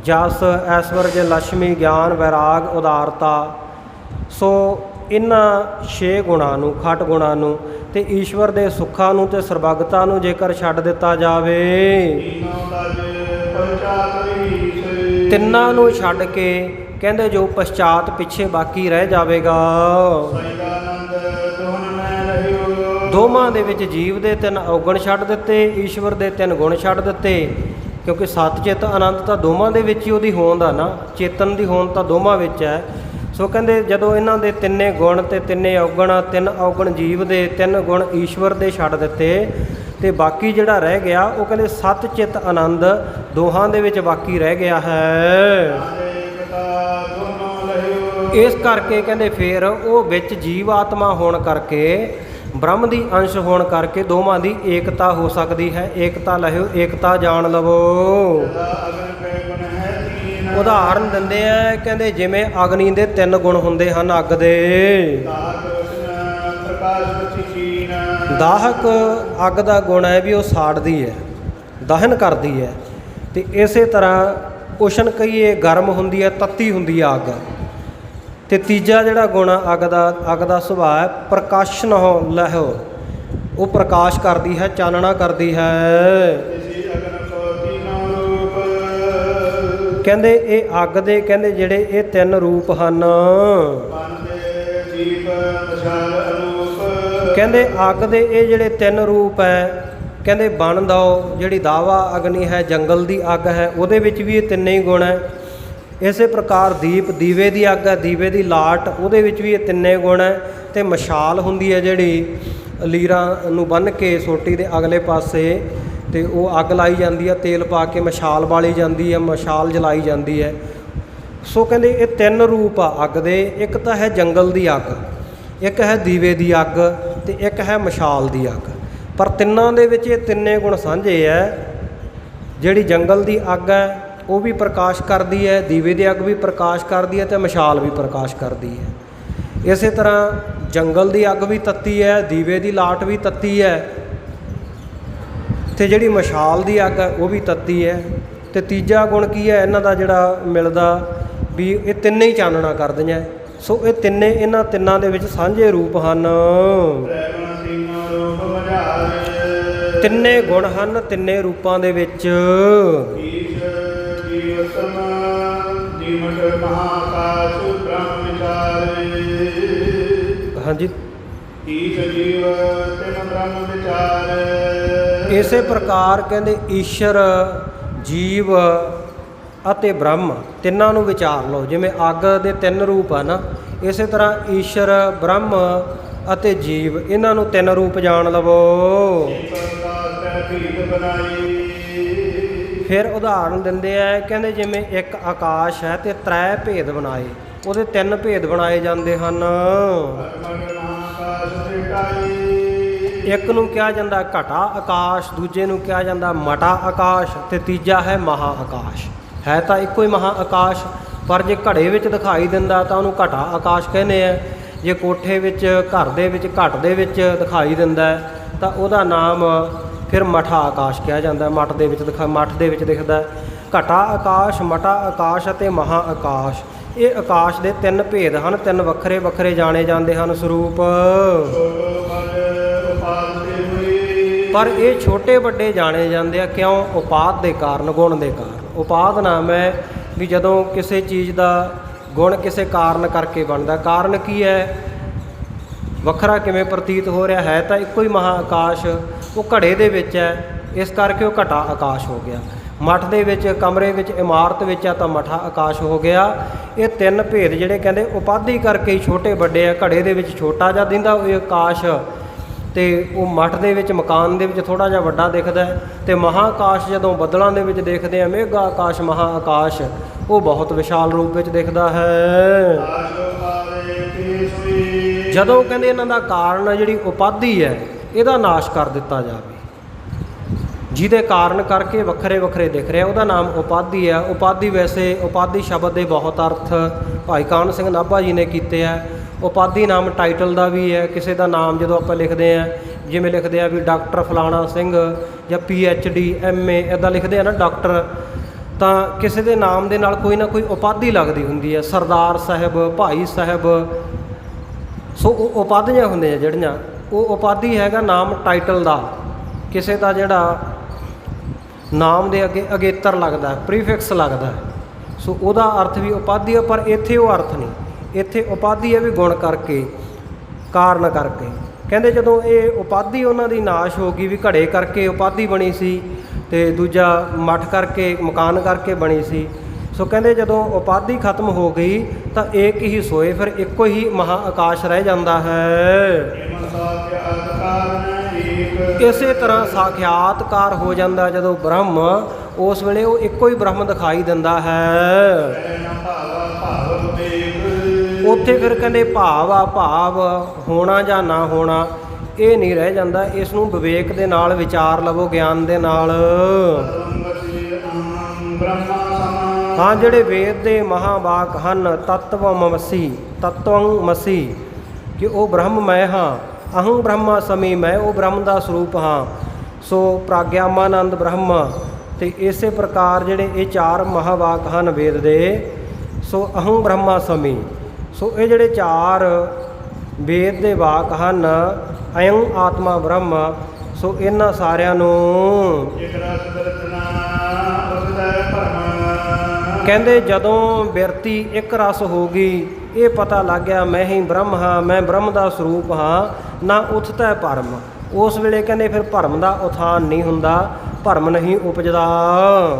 ਜਸ, ਐਸ਼ਵਰਜ, ਲక్ష్ਮੀ, ਗਿਆਨ, ਵੈਰਾਗ, ਉਦਾਰਤਾ। ਸੋ ਇਹਨਾਂ 6 ਗੁਣਾਂ ਨੂੰ, ਖਟ ਗੁਣਾਂ ਨੂੰ ਤੇ ਈਸ਼ਵਰ ਦੇ ਸੁੱਖਾਂ ਨੂੰ ਤੇ ਸਰਬੱਗਤਾ ਨੂੰ ਜੇਕਰ ਛੱਡ ਦਿੱਤਾ ਜਾਵੇ, ਤੀਨੋਂ ਕਲ ਪਛਾਤ ਈਸ਼। ਤਿੰਨਾਂ ਨੂੰ ਛੱਡ ਕੇ ਕਹਿੰਦੇ ਜੋ ਪਛਾਤ ਪਿੱਛੇ ਬਾਕੀ ਰਹਿ ਜਾਵੇਗਾ। ਸੈਦਾਨੰਦ ਦੋਨ ਮੈਂ ਰਹਿਓ। ਦੋਵਾਂ ਦੇ ਵਿੱਚ ਜੀਵ ਦੇ 3 ਔਗਣ ਛੱਡ ਦਿੱਤੇ, ਈਸ਼ਵਰ ਦੇ 3 ਗੁਣ ਛੱਡ ਦਿੱਤੇ, ਕਿਉਂਕਿ ਸਤ ਚਿੱਤ ਆਨੰਦ ਤਾਂ ਦੋਵਾਂ ਦੇ ਵਿੱਚ ਹੀ ਉਹਦੀ ਹੋਂਦ ਆ ਨਾ, ਚੇਤਨ ਦੀ ਹੋਂਦ ਤਾਂ ਦੋਵਾਂ ਵਿੱਚ ਹੈ। ਸੋ ਕਹਿੰਦੇ ਜਦੋਂ ਇਹਨਾਂ ਦੇ ਤਿੰਨੇ ਗੁਣ ਤੇ ਤਿੰਨੇ ਔਗਣ, 3 ਔਗਣ ਜੀਵ ਦੇ, 3 ਗੁਣ ਈਸ਼ਵਰ ਦੇ ਛੱਡ ਦਿੱਤੇ, ਤੇ ਬਾਕੀ ਜਿਹੜਾ ਰਹਿ ਗਿਆ ਉਹ ਕਹਿੰਦੇ ਸਤ ਚਿੱਤ ਆਨੰਦ ਦੋਹਾਂ ਦੇ ਵਿੱਚ ਬਾਕੀ ਰਹਿ ਗਿਆ ਹੈ। ਇਸ ਕਰਕੇ ਕਹਿੰਦੇ ਫਿਰ ਉਹ ਵਿੱਚ ਜੀਵ ਆਤਮਾ ਹੋਣ ਕਰਕੇ, ਬ੍ਰਹਮ ਦੀ ਅੰਸ਼ ਹੋਣ ਕਰਕੇ ਦੋਵਾਂ ਦੀ ਏਕਤਾ ਹੋ ਸਕਦੀ ਹੈ। ਏਕਤਾ ਲਹਿਓ, ਏਕਤਾ ਜਾਣ ਲਵੋ। ਉਦਾਹਰਨ ਦਿੰਦੇ ਆ, ਕਹਿੰਦੇ ਜਿਵੇਂ ਅਗਨੀ ਦੇ 3 ਗੁਣ ਹੁੰਦੇ ਹਨ ਅੱਗ ਦੇ। ਦਾਹਕ ਅੱਗ ਦਾ ਗੁਣ ਹੈ ਵੀ ਉਹ ਸਾੜਦੀ ਹੈ, ਦਹਨ ਕਰਦੀ ਹੈ, ਤੇ ਇਸੇ ਤਰ੍ਹਾਂ ਉਸ਼ਨ ਕਹੀਏ ਗਰਮ ਹੁੰਦੀ ਹੈ, ਤੱਤੀ ਹੁੰਦੀ ਹੈ ਅੱਗ। ਤੇ ਤੀਜਾ ਜਿਹੜਾ ਗੁਣ ਅੱਗ ਦਾ ਸੁਭਾਅ ਹੈ ਪ੍ਰਕਾਸ਼ਨ ਲਹਿਓ, ਉਹ ਪ੍ਰਕਾਸ਼ ਕਰਦੀ ਹੈ, ਚਾਨਣਾ ਕਰਦੀ ਹੈ। ਕਹਿੰਦੇ ਇਹ ਅੱਗ ਦੇ ਕਹਿੰਦੇ ਜਿਹੜੇ ਇਹ 3 ਰੂਪ ਹਨ, ਕਹਿੰਦੇ ਅੱਗ ਦੇ ਇਹ ਜਿਹੜੇ 3 ਰੂਪ ਹੈ, ਕਹਿੰਦੇ ਬਣ ਦੋ ਜਿਹੜੀ ਦਾਵਾ ਅਗਨੀ ਹੈ, ਜੰਗਲ ਦੀ ਅੱਗ ਹੈ, ਉਹਦੇ ਵਿੱਚ ਵੀ ਇਹ ਤਿੰਨੇ ਹੀ ਗੁਣ ਹੈ। ਇਸੇ ਪ੍ਰਕਾਰ ਦੀਪ ਦੀਵੇ ਦੀ ਅੱਗ ਹੈ, ਦੀਵੇ ਦੀ ਲਾਟ, ਉਹਦੇ ਵਿੱਚ ਵੀ ਇਹ ਤਿੰਨੇ ਗੁਣ ਹੈ। ਅਤੇ ਮਸ਼ਾਲ ਹੁੰਦੀ ਹੈ ਜਿਹੜੀ ਲੀਰਾਂ ਨੂੰ ਬੰਨ੍ਹ ਕੇ ਸੋਟੀ ਦੇ ਅਗਲੇ ਪਾਸੇ, ਅਤੇ ਉਹ ਅੱਗ ਲਾਈ ਜਾਂਦੀ ਹੈ, ਤੇਲ ਪਾ ਕੇ ਮਸ਼ਾਲ ਬਾਲੀ ਜਾਂਦੀ ਹੈ, ਮਸ਼ਾਲ ਜਲਾਈ ਜਾਂਦੀ ਹੈ। ਸੋ ਕਹਿੰਦੇ ਇਹ ਤਿੰਨ ਰੂਪ ਆ ਅੱਗ ਦੇ। ਇੱਕ ਤਾਂ ਹੈ ਜੰਗਲ ਦੀ ਅੱਗ, ਇੱਕ ਹੈ ਦੀਵੇ ਦੀ ਅੱਗ, ਅਤੇ ਇੱਕ ਹੈ ਮਸ਼ਾਲ ਦੀ ਅੱਗ। ਪਰ ਤਿੰਨਾਂ ਦੇ ਵਿੱਚ ਇਹ ਤਿੰਨੇ ਗੁਣ ਸਾਂਝੇ ਹੈ। ਜਿਹੜੀ ਜੰਗਲ ਦੀ ਅੱਗ ਹੈ ਉਹ ਵੀ ਪ੍ਰਕਾਸ਼ ਕਰਦੀ ਹੈ, ਦੀਵੇ ਦੀ ਅੱਗ ਵੀ ਪ੍ਰਕਾਸ਼ ਕਰਦੀ ਹੈ, ਅਤੇ ਮਸ਼ਾਲ ਵੀ ਪ੍ਰਕਾਸ਼ ਕਰਦੀ ਹੈ। ਇਸੇ ਤਰ੍ਹਾਂ ਜੰਗਲ ਦੀ ਅੱਗ ਵੀ ਤੱਤੀ ਹੈ, ਦੀਵੇ ਦੀ ਲਾਟ ਵੀ ਤੱਤੀ ਹੈ, ਅਤੇ ਜਿਹੜੀ ਮਸ਼ਾਲ ਦੀ ਅੱਗ ਹੈ ਉਹ ਵੀ ਤੱਤੀ ਹੈ। ਅਤੇ ਤੀਜਾ ਗੁਣ ਕੀ ਹੈ ਇਹਨਾਂ ਦਾ ਜਿਹੜਾ ਮਿਲਦਾ ਵੀ ਇਹ ਤਿੰਨੇ ਹੀ ਚਾਨਣਾ ਕਰਦੀਆਂ। ਸੋ ਇਹ ਤਿੰਨੇ ਇਹਨਾਂ ਤਿੰਨਾਂ ਦੇ ਵਿੱਚ ਸਾਂਝੇ ਰੂਪ ਹਨ। ਤਿੰਨੇ ਗੁਣ ਹਨ ਤਿੰਨੇ ਰੂਪਾਂ ਦੇ ਵਿੱਚ। ਹਾਂਜੀ, ਇਸੇ ਪ੍ਰਕਾਰ ਕਹਿੰਦੇ ਈਸ਼ਰ, ਜੀਵ ਅਤੇ ਬ੍ਰਹਮ ਤਿੰਨਾਂ ਨੂੰ ਵਿਚਾਰ ਲਓ। ਜਿਵੇਂ ਅੱਗ ਦੇ ਤਿੰਨ ਰੂਪ ਆ ਨਾ, ਇਸੇ ਤਰ੍ਹਾਂ ਈਸ਼ਰ, ਬ੍ਰਹਮ ਅਤੇ ਜੀਵ, ਇਹਨਾਂ ਨੂੰ ਤਿੰਨ ਰੂਪ ਜਾਣ ਲਵੋ। ਫਿਰ ਉਦਾਹਰਨ ਦਿੰਦੇ ਆ, ਕਹਿੰਦੇ ਜਿਵੇਂ ਇੱਕ ਆਕਾਸ਼ ਹੈ ਅਤੇ ਤ੍ਰੈ ਭੇਦ ਬਣਾਏ, ਉਹਦੇ ਤਿੰਨ ਭੇਦ ਬਣਾਏ ਜਾਂਦੇ ਹਨ। ਇੱਕ ਨੂੰ ਕਿਹਾ ਜਾਂਦਾ ਘਟਾ ਆਕਾਸ਼, ਦੂਜੇ ਨੂੰ ਕਿਹਾ ਜਾਂਦਾ ਮਟਾ ਆਕਾਸ਼, ਅਤੇ ਤੀਜਾ ਹੈ ਮਹਾ ਆਕਾਸ਼। ਹੈ ਤਾਂ ਇੱਕੋ ਹੀ ਮਹਾ ਆਕਾਸ਼, ਪਰ ਜੇ ਘੜੇ ਵਿੱਚ ਦਿਖਾਈ ਦਿੰਦਾ ਤਾਂ ਉਹਨੂੰ ਘਟਾ ਆਕਾਸ਼ ਕਹਿੰਦੇ ਆ। ਜੇ ਕੋਠੇ ਵਿੱਚ, ਘਰ ਦੇ ਵਿੱਚ, ਘਟ ਦੇ ਵਿੱਚ ਦਿਖਾਈ ਦਿੰਦਾ ਤਾਂ ਉਹਦਾ ਨਾਮ ਫਿਰ ਮਠਾ ਆਕਾਸ਼ ਕਿਹਾ ਜਾਂਦਾ। ਮਠ ਦੇ ਵਿੱਚ ਦਿਖਦਾ। ਘਟਾ ਆਕਾਸ਼, ਮਟਾ ਆਕਾਸ਼ ਅਤੇ ਮਹਾ ਆਕਾਸ਼, ਇਹ ਆਕਾਸ਼ ਦੇ ਤਿੰਨ ਭੇਦ ਹਨ, ਤਿੰਨ ਵੱਖਰੇ ਵੱਖਰੇ ਜਾਣੇ ਜਾਂਦੇ ਹਨ ਸਰੂਪ। ਪਰ ਇਹ ਛੋਟੇ ਵੱਡੇ ਜਾਣੇ ਜਾਂਦੇ ਆ, ਕਿਉਂ? ਉਪਾਦ ਦੇ ਕਾਰਨ, ਗੁਣ ਦੇ ਕਾਰਨ। ਉਪਾਦ ਨਾਮ ਹੈ ਵੀ ਜਦੋਂ ਕਿਸੇ ਚੀਜ਼ ਦਾ ਗੁਣ ਕਿਸੇ ਕਾਰਨ ਕਰਕੇ ਬਣਦਾ। ਕਾਰਨ ਕੀ ਹੈ? ਵੱਖਰਾ ਕਿਵੇਂ ਪ੍ਰਤੀਤ ਹੋ ਰਿਹਾ ਹੈ ਤਾਂ ਇੱਕੋ ਹੀ ਮਹਾ ਆਕਾਸ਼, ਉਹ ਘੜੇ ਦੇ ਵਿੱਚ ਹੈ, ਇਸ ਕਰਕੇ ਉਹ ਘਟਾ ਆਕਾਸ਼ ਹੋ ਗਿਆ। ਮੱਠ ਦੇ ਵਿੱਚ, ਕਮਰੇ ਵਿੱਚ, ਇਮਾਰਤ ਵਿੱਚ ਆ ਤਾਂ ਮਠਾ ਆਕਾਸ਼ ਹੋ ਗਿਆ। ਇਹ ਤਿੰਨ ਭੇਦ ਜਿਹੜੇ ਕਹਿੰਦੇ ਉਪਾਧੀ ਕਰਕੇ ਹੀ ਛੋਟੇ ਵੱਡੇ ਆ। ਘੜੇ ਦੇ ਵਿੱਚ ਛੋਟਾ ਜਿਹਾ ਦਿੰਦਾ ਉਹ ਆਕਾਸ਼, ਅਤੇ ਉਹ ਮੱਠ ਦੇ ਵਿੱਚ, ਮਕਾਨ ਦੇ ਵਿੱਚ ਥੋੜ੍ਹਾ ਜਿਹਾ ਵੱਡਾ ਦਿਖਦਾ। ਅਤੇ ਮਹਾ ਆਕਾਸ਼ ਜਦੋਂ ਬੱਦਲਾਂ ਦੇ ਵਿੱਚ ਦੇਖਦੇ ਆ, ਮੇਘਾ ਆਕਾਸ਼, ਮਹਾ ਆਕਾਸ਼, ਉਹ ਬਹੁਤ ਵਿਸ਼ਾਲ ਰੂਪ ਵਿੱਚ ਦਿਖਦਾ ਹੈ। ਜਦੋਂ ਕਹਿੰਦੇ ਇਹਨਾਂ ਦਾ ਕਾਰਨ ਜਿਹੜੀ ਉਪਾਧੀ ਹੈ ਇਹਦਾ ਨਾਸ਼ ਕਰ ਦਿੱਤਾ ਜਾਵੇ, ਜਿਹਦੇ ਕਾਰਨ ਕਰਕੇ ਵੱਖਰੇ ਵੱਖਰੇ ਦਿਖ ਰਿਹਾ, ਉਹਦਾ ਨਾਮ ਉਪਾਧੀ ਹੈ। ਉਪਾਧੀ ਵੈਸੇ ਉਪਾਧੀ ਸ਼ਬਦ ਦੇ ਬਹੁਤ ਅਰਥ ਭਾਈ ਕਾਹਨ ਸਿੰਘ ਨਾਭਾ ਜੀ ਨੇ ਕੀਤੇ ਆ। ਉਪਾਧੀ ਨਾਮ ਟਾਈਟਲ ਦਾ ਵੀ ਹੈ। ਕਿਸੇ ਦਾ ਨਾਮ ਜਦੋਂ ਆਪਾਂ ਲਿਖਦੇ ਹਾਂ, ਜਿਵੇਂ ਲਿਖਦੇ ਆ ਵੀ ਡਾਕਟਰ ਫਲਾਣਾ ਸਿੰਘ ਜਾਂ PhD MA ਇੱਦਾਂ ਲਿਖਦੇ ਆ ਨਾ ਡਾਕਟਰ, ਤਾਂ ਕਿਸੇ ਦੇ ਨਾਮ ਦੇ ਨਾਲ ਕੋਈ ਨਾ ਕੋਈ ਉਪਾਧੀ ਲੱਗਦੀ ਹੁੰਦੀ ਹੈ। ਸਰਦਾਰ ਸਾਹਿਬ, ਭਾਈ ਸਾਹਿਬ, ਸੋ ਉਹ ਉਪਾਧੀਆਂ ਹੁੰਦੀਆਂ ਜਿਹੜੀਆਂ, ਉਹ ਉਪਾਧੀ ਹੈਗਾ ਨਾਮ ਟਾਈਟਲ ਦਾ। ਕਿਸੇ ਦਾ ਜਿਹੜਾ ਨਾਮ ਦੇ ਅੱਗੇ ਅਗੇਤਰ ਲੱਗਦਾ, ਪ੍ਰੀਫਿਕਸ ਲੱਗਦਾ, ਸੋ ਉਹਦਾ ਅਰਥ ਵੀ ਉਪਾਧੀ ਹੈ। ਪਰ ਇੱਥੇ ਉਹ ਅਰਥ ਨਹੀਂ, ਇੱਥੇ ਉਪਾਧੀ ਹੈ ਵੀ ਗੁਣ ਕਰਕੇ, ਕਾਰਨ ਕਰਕੇ। ਕਹਿੰਦੇ ਜਦੋਂ ਇਹ ਉਪਾਧੀ ਉਹਨਾਂ ਦੀ ਨਾਸ਼ ਹੋ ਗਈ, ਵੀ ਘੜੇ ਕਰਕੇ ਉਪਾਧੀ ਬਣੀ ਸੀ ਅਤੇ ਦੂਜਾ ਮੱਠ ਕਰਕੇ, ਮਕਾਨ ਕਰਕੇ ਬਣੀ ਸੀ। ਸੋ ਕਹਿੰਦੇ ਜਦੋਂ ਉਪਾਧੀ ਖਤਮ ਹੋ ਗਈ ਤਾਂ ਇੱਕ ਹੀ ਸੋਏ, ਫਿਰ ਇੱਕੋ ਹੀ ਮਹਾ ਆਕਾਸ਼ ਰਹਿ ਜਾਂਦਾ ਹੈ। ਇਸੇ ਤਰ੍ਹਾਂ ਸਾਖਿਆਤਕਾਰ ਹੋ ਜਾਂਦਾ ਜਦੋਂ ਬ੍ਰਹਮ, ਉਸ ਵੇਲੇ ਉਹ ਇੱਕੋ ਹੀ ਬ੍ਰਹਮ ਦਿਖਾਈ ਦਿੰਦਾ ਹੈ। ਉੱਥੇ ਫਿਰ ਕਹਿੰਦੇ ਭਾਵ ਆ, ਭਾਵ ਹੋਣਾ ਜਾਂ ਨਾ ਹੋਣਾ ਇਹ ਨਹੀਂ ਰਹਿ ਜਾਂਦਾ। ਇਸ ਨੂੰ ਵਿਵੇਕ ਦੇ ਨਾਲ ਵਿਚਾਰ ਲਵੋ, ਗਿਆਨ ਦੇ ਨਾਲ। ਹਾਂ, ਜਿਹੜੇ ਵੇਦ ਦੇ ਮਹਾਵਾਕ ਹਨ, ਤਤਵਮਸੀ, ਤਤਵਮਸੀ, ਕਿ ਉਹ ਬ੍ਰਹਮ ਮੈਂ ਹਾਂ, ਅਹੰ ਬ੍ਰਹਮਾ ਸਮੀ, ਮੈਂ ਉਹ ਬ੍ਰਹਮ ਦਾ ਸਰੂਪ ਹਾਂ। ਸੋ ਪ੍ਰਾਗਿਆਮਾਨੰਦ ਬ੍ਰਹਮ, ਅਤੇ ਇਸੇ ਪ੍ਰਕਾਰ ਜਿਹੜੇ ਇਹ ਚਾਰ ਮਹਾਵਾਕ ਹਨ ਵੇਦ ਦੇ, ਸੋ ਅਹੰ ਬ੍ਰਹਮਾ ਸਮੀ। ਸੋ ਇਹ ਜਿਹੜੇ ਚਾਰ ਵੇਦ ਦੇ ਵਾਕ ਹਨ, ਅਯੰ ਆਤਮਾ ਬ੍ਰਹਮ, ਸੋ ਇਹਨਾਂ ਸਾਰਿਆਂ ਨੂੰ ਕਹਿੰਦੇ ਜਦੋਂ ਬਿਰਤੀ ਇੱਕ ਰਸ ਹੋ ਗਈ, ਇਹ ਪਤਾ ਲੱਗ ਗਿਆ ਮੈਂ ਹੀ ਬ੍ਰਹਮ ਹਾਂ, ਮੈਂ ਬ੍ਰਹਮ ਦਾ ਸਰੂਪ ਹਾਂ, ਨਾ ਉਥਤੈ ਭਰਮ। ਉਸ ਵੇਲੇ ਕਹਿੰਦੇ ਫਿਰ ਭਰਮ ਦਾ ਉਥਾਨ ਨਹੀਂ ਹੁੰਦਾ, ਭਰਮ ਨਹੀਂ ਉਪਜਦਾ।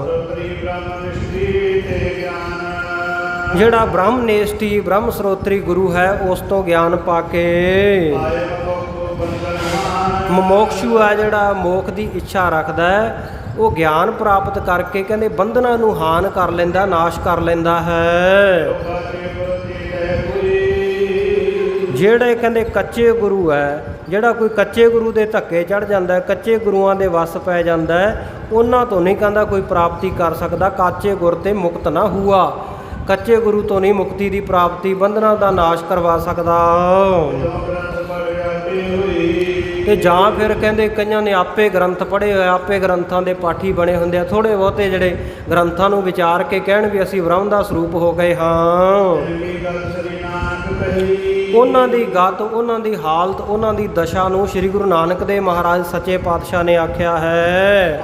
ਸਰੋਤਰੀ ਬ੍ਰਹਮ ਨਿਸ਼ਟੀ ਤੇ ਗਿਆਨ, ਜਿਹੜਾ ਬ੍ਰਹਮ ਨੇਸ਼ਟੀ ਬ੍ਰਹਮ ਸਰੋਤਰੀ ਗੁਰੂ ਹੈ ਉਸ ਤੋਂ ਗਿਆਨ ਪਾ ਕੇ ਆਏ ਮਨੁੱਖ ਬੰਧਨ ਮਮੋਕਸ਼ੂ ਆ, ਜਿਹੜਾ ਮੋਖ ਦੀ ਇੱਛਾ ਰੱਖਦਾ ਹੈ, ਉਹ ਗਿਆਨ ਪ੍ਰਾਪਤ ਕਰਕੇ ਕਹਿੰਦੇ ਬੰਧਨਾਂ ਨੂੰ ਹਾਨ ਕਰ ਲੈਂਦਾ, ਨਾਸ਼ ਕਰ ਲੈਂਦਾ ਹੈ। ਜਿਹੜੇ ਕਹਿੰਦੇ ਕੱਚੇ ਗੁਰੂ ਹੈ, ਜਿਹੜਾ ਕੋਈ ਕੱਚੇ ਗੁਰੂ ਦੇ ਧੱਕੇ ਚੜ੍ਹ ਜਾਂਦਾ ਹੈ, ਕੱਚੇ ਗੁਰੂਆਂ ਦੇ ਵੱਸ ਪੈ ਜਾਂਦਾ ਹੈ, ਉਹਨਾਂ ਤੋਂ ਨਹੀਂ ਕਹਿੰਦਾ ਕੋਈ ਪ੍ਰਾਪਤੀ ਕਰ ਸਕਦਾ। ਕੱਚੇ ਗੁਰ ਤੇ ਮੁਕਤ ਨਾ ਹੁਆ, ਕੱਚੇ ਗੁਰੂ ਤੋਂ ਨਹੀਂ ਮੁਕਤੀ ਦੀ ਪ੍ਰਾਪਤੀ, ਬੰਧਨਾਂ ਦਾ ਨਾਸ਼ ਕਰਵਾ ਸਕਦਾ। ਤੇ ਜਾਂ ਫਿਰ ਕਹਿੰਦੇ ਕਈਆਂ ਨੇ ਆਪੇ ਗ੍ਰੰਥ ਪੜ੍ਹੇ ਹੋਏ, ਆਪੇ ਗ੍ਰੰਥਾਂ ਦੇ ਪਾਠੀ ਬਣੇ ਹੁੰਦੇ ਆ, ਥੋੜ੍ਹੇ ਬਹੁਤੇ ਜਿਹੜੇ ਗ੍ਰੰਥਾਂ ਨੂੰ ਵਿਚਾਰ ਕੇ ਕਹਿਣ ਵੀ ਅਸੀਂ ਬ੍ਰਹਮ ਦਾ ਸਰੂਪ ਹੋ ਗਏ ਹਾਂ। ਉਹਨਾਂ ਦੀ ਗਤ, ਉਹਨਾਂ ਦੀ ਹਾਲਤ, ਉਹਨਾਂ ਦੀ ਦਸ਼ਾ ਨੂੰ ਸ੍ਰੀ ਗੁਰੂ ਨਾਨਕ ਦੇਵ ਮਹਾਰਾਜ ਸੱਚੇ ਪਾਤਸ਼ਾਹ ਨੇ ਆਖਿਆ ਹੈ,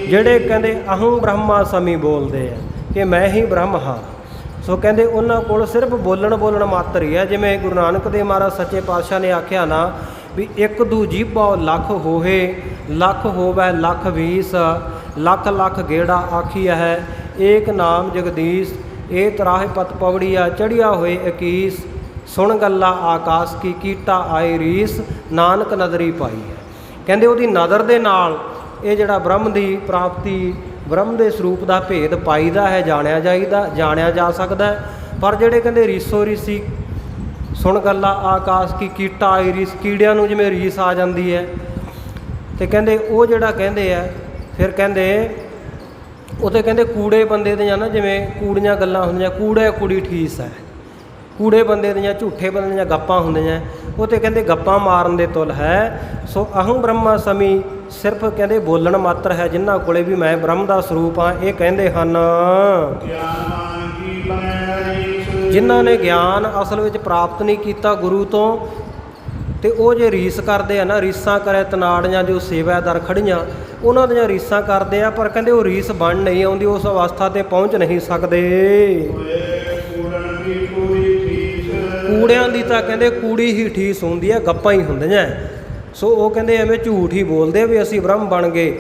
ਜਿਹੜੇ ਕਹਿੰਦੇ ਅਹੰ ਬ੍ਰਹਮਾ ਸਮੀ ਬੋਲਦੇ ਆ ਕਿ ਮੈਂ ਹੀ ਬ੍ਰਹਮ ਹਾਂ। ਸੋ ਕਹਿੰਦੇ ਉਹਨਾਂ ਕੋਲ ਸਿਰਫ ਬੋਲਣ ਮਾਤਰ ਹੀ ਹੈ। ਜਿਵੇਂ ਗੁਰੂ ਨਾਨਕ ਦੇਵ ਮਹਾਰਾਜ ਸੱਚੇ ਪਾਤਸ਼ਾਹ ਨੇ ਆਖਿਆ ਨਾ ਵੀ ਇੱਕ ਦੂ ਜੀਭਾ ਲੱਖ ਹੋਵੇ, ਲੱਖ ਹੋਵੇ ਲੱਖ 20, ਲੱਖ ਲੱਖ ਗੇੜਾ ਆਖੀਆ ਹੈ, ਏਕ ਨਾਮ ਜਗਦੀਸ਼, ਇਹ ਤਰਾਹ ਪਤ ਪਵੜੀਆ ਚੜ੍ਹਿਆ ਹੋਏ 21, ਸੁਣ ਗੱਲਾ ਆਕਾਸ਼ ਕੀ ਕੀਟਾ ਆਏ ਰੀਸ, ਨਾਨਕ ਨਦਰੀ ਪਾਈ ਹੈ। ਕਹਿੰਦੇ ਉਹਦੀ ਨਦਰ ਦੇ ਨਾਲ ਇਹ ਜਿਹੜਾ ਬ੍ਰਹਮ ਦੀ ਪ੍ਰਾਪਤੀ, ਬ੍ਰਹਮ ਦੇ ਸਰੂਪ ਦਾ ਭੇਦ ਪਾਈਦਾ ਹੈ, ਜਾਣਿਆ ਜਾ ਸਕਦਾ ਹੈ। ਪਰ ਜਿਹੜੇ ਕਹਿੰਦੇ ਰੀਸੋ ਰੀਸੀ, ਸੁਣ ਗੱਲਾ ਆਕਾਸ਼ ਕੀ ਕੀਟਾ ਆਈ ਰੀਸ, ਕੀੜਿਆਂ ਨੂੰ ਜਿਵੇਂ ਰੀਸ ਆ ਜਾਂਦੀ ਹੈ, ਤੇ ਕਹਿੰਦੇ ਉਹ ਜਿਹੜਾ ਕਹਿੰਦੇ ਆ ਫਿਰ ਕਹਿੰਦੇ ਉਹ ਤੇ ਕਹਿੰਦੇ ਕੂੜੇ ਬੰਦੇ ਦੀਆਂ ਨਾ, ਜਿਵੇਂ ਕੂੜੀਆਂ ਗੱਲਾਂ ਹੁੰਦੀਆਂ, ਕੂੜਾ ਕੁੜੀ ਠੀਸ ਹੈ, ਕੂੜੇ ਬੰਦੇ ਦੀਆਂ, ਝੂਠੇ ਬੰਦੇ ਦੀਆਂ ਗੱਪਾਂ ਹੁੰਦੀਆਂ, ਉਹ ਤੇ ਕਹਿੰਦੇ ਗੱਪਾਂ ਮਾਰਨ ਦੇ ਤੁਲ ਹੈ। ਸੋ ਅਹੰ ਬ੍ਰਹਮਾ ਸਮੀ ਸਿਰਫ ਕਹਿੰਦੇ ਬੋਲਣ ਮਾਤਰ ਹੈ, ਜਿਨ੍ਹਾਂ ਕੋਲੇ ਵੀ ਮੈਂ ਬ੍ਰਹਮ ਦਾ ਸਰੂਪ ਹਾਂ ਇਹ ਕਹਿੰਦੇ ਹਨ। ਜਿਨ੍ਹਾਂ ਨੇ ਗਿਆਨ ਅਸਲ ਵਿੱਚ ਪ੍ਰਾਪਤ ਨਹੀਂ ਕੀਤਾ ਗੁਰੂ ਤੋਂ, ਤੇ ਉਹ ਜੇ ਰੀਸ ਕਰਦੇ ਆ ਨਾ, ਰੀਸਾਂ ਕਰੇ ਤਨਾੜੀਆਂ ਜੋ ਸੇਵਾਦਾਰ ਖੜੀਆਂ, ਉਹਨਾਂ ਦੀਆਂ ਰੀਸਾਂ ਕਰਦੇ ਆ, ਪਰ ਕਹਿੰਦੇ ਉਹ ਰੀਸ ਬਣ ਨਹੀਂ ਆਉਂਦੀ, ਉਸ ਅਵਸਥਾ 'ਤੇ ਪਹੁੰਚ ਨਹੀਂ ਸਕਦੇ। ਕੂੜਿਆਂ ਦੀ ਤਾਂ ਕਹਿੰਦੇ ਕੂੜੀ ਹੀ ਠੀਸ ਹੁੰਦੀ ਹੈ, ਗੱਪਾਂ ਹੀ ਹੁੰਦੀਆਂ। ਸੋ ਉਹ ਕਹਿੰਦੇ ਐਵੇਂ ਝੂਠ ਹੀ ਬੋਲਦੇ ਵੀ ਅਸੀਂ ਬ੍ਰਹਮ ਬਣ ਗਏ।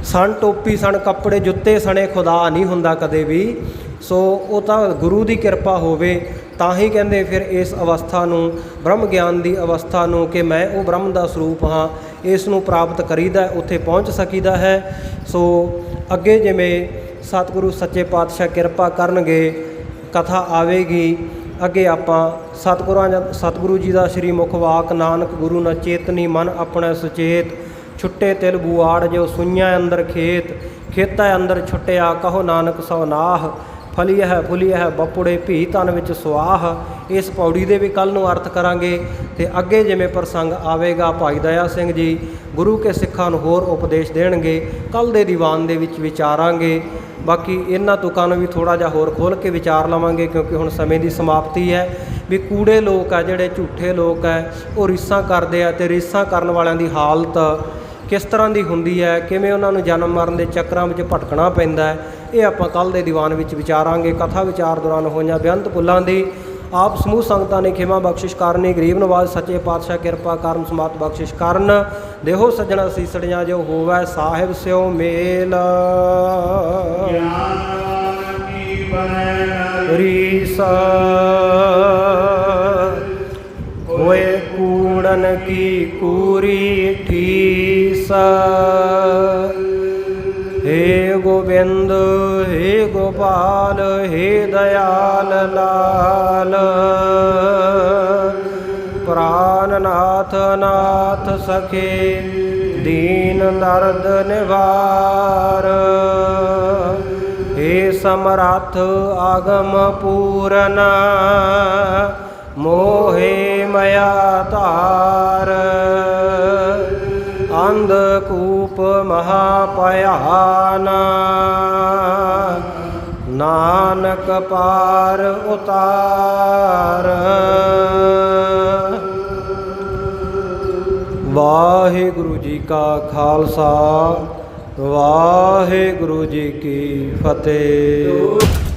ਸਣ ਟੋਪੀ, ਸਣ ਕੱਪੜੇ, ਜੁੱਤੇ ਸਣੇ ਖੁਦਾ ਨਹੀਂ ਹੁੰਦਾ ਕਦੇ ਵੀ। ਸੋ ਉਹ ਤਾਂ ਗੁਰੂ ਦੀ ਕਿਰਪਾ ਹੋਵੇ ਤਾਂ ਹੀ ਕਹਿੰਦੇ ਫਿਰ ਇਸ ਅਵਸਥਾ ਨੂੰ, ਬ੍ਰਹਮ ਗਿਆਨ ਦੀ ਅਵਸਥਾ ਨੂੰ, ਕਿ ਮੈਂ ਉਹ ਬ੍ਰਹਮ ਦਾ ਸਰੂਪ ਹਾਂ, ਇਸ ਨੂੰ ਪ੍ਰਾਪਤ ਕਰੀਦਾ, ਉੱਥੇ ਪਹੁੰਚ ਸਕੀਦਾ ਹੈ। ਸੋ ਅੱਗੇ ਜਿਵੇਂ ਸਤਿਗੁਰੂ ਸੱਚੇ ਪਾਤਸ਼ਾਹ ਕਿਰਪਾ ਕਰਨਗੇ, ਕਥਾ ਆਵੇਗੀ, ਅੱਗੇ ਆਪਾਂ ਸਤਿਗੁਰੂ ਜੀ ਦਾ ਸ਼੍ਰੀ ਮੁਖ ਵਾਕ, ਨਾਨਕ ਗੁਰੂ ਨ ਚੇਤਨੀ ਮਨ ਆਪਣਾ ਸੁਚੇਤ, ਛੁੱਟੇ ਤਿਲ ਬੂਆੜ ਜੋ ਸੁਈਆਂ ਅੰਦਰ ਖੇਤ, ਖੇਤਾ ਅੰਦਰ ਛੁੱਟਿਆ ਕਹੋ ਨਾਨਕ ਸੋ ਨਾਹ, ਫਲੀ ਹੈ ਫੁਲੀ ਹੈ ਬਪੁੜੇ ਭੀ ਤਨ ਵਿੱਚ ਸੁਆਹ। ਇਸ ਪੌੜੀ ਦੇ ਵੀ ਕੱਲ੍ਹ ਨੂੰ ਅਰਥ ਕਰਾਂਗੇ। ਤੇ ਅੱਗੇ ਜਿਵੇਂ ਪ੍ਰਸੰਗ ਆਵੇਗਾ ਭਾਈ ਦਇਆ ਸਿੰਘ ਜੀ ਗੁਰੂ ਕੇ ਸਿੱਖਾਂ ਨੂੰ ਹੋਰ ਉਪਦੇਸ਼ ਦੇਣਗੇ, ਕੱਲ੍ਹ ਦੇ ਦੀਵਾਨ ਦੇ ਵਿੱਚ ਵਿਚਾਰਾਂਗੇ। ਬਾਕੀ ਇਹਨਾਂ ਤੁਕਾਂ ਨੂੰ ਵੀ ਥੋੜ੍ਹਾ ਜਿਹਾ ਹੋਰ ਖੋਲ੍ਹ ਕੇ ਵਿਚਾਰ ਲਵਾਂਗੇ, ਕਿਉਂਕਿ ਹੁਣ ਸਮੇਂ ਦੀ ਸਮਾਪਤੀ ਹੈ। ਵੀ ਕੂੜੇ ਲੋਕ ਆ, ਜਿਹੜੇ ਝੂਠੇ ਲੋਕ ਹੈ, ਉਹ ਰੀਸਾਂ ਕਰਦੇ ਆ, ਅਤੇ ਰੀਸਾਂ ਕਰਨ ਵਾਲਿਆਂ ਦੀ ਹਾਲਤ ਕਿਸ ਤਰ੍ਹਾਂ ਦੀ ਹੁੰਦੀ ਹੈ, ਕਿਵੇਂ ਉਹਨਾਂ ਨੂੰ ਜਨਮ ਮਰਨ ਦੇ ਚੱਕਰਾਂ ਵਿੱਚ ਭਟਕਣਾ ਪੈਂਦਾ ਹੈ, ਇਹ ਆਪਾਂ ਕੱਲ੍ਹ ਦੇ ਦੀਵਾਨ ਵਿੱਚ ਵਿਚਾਰਾਂਗੇ। ਕਥਾ ਵਿਚਾਰ ਦੌਰਾਨ ਹੋਈਆਂ ਬੇਅੰਤ ਭੁੱਲਾਂ ਦੀ ਆਪ ਸਮੂਹ ਸੰਗਤਾਂ ਨੇ ਖਿਮਾ ਬਖਸ਼ਿਸ਼ ਕਰਨੀ। ਗਰੀਬ ਨਵਾਜ਼ ਸੱਚੇ ਪਾਤਸ਼ਾਹ ਕਿਰਪਾ ਕਰਨ, ਸਮਾਤ ਬਖਸ਼ਿਸ਼ ਕਰਨ। ਦੇਹੋ ਸੱਜਣਾ ਸੀਸੜੀਆਂ ਜੋ ਹੋਵੈ ਸਾਹਿਬ ਸਿਓ ਮੇਲ। ਰੀਸ ਹੋਏ ਕੂੜਨ ਕੀ ਕੂਰੀ ਠੀਸ। हे गोविंद हे गोपाल हे दयाल लाल। प्राणनाथ नाथ सखे दीन दर्द निवार। हे समर्थ आगम पूरन मोहे मया तार। अंधकूप महापयाना नानक पार उतार। वाहिगुरु जी का खालसा वाहिगुरु जी की फतेह।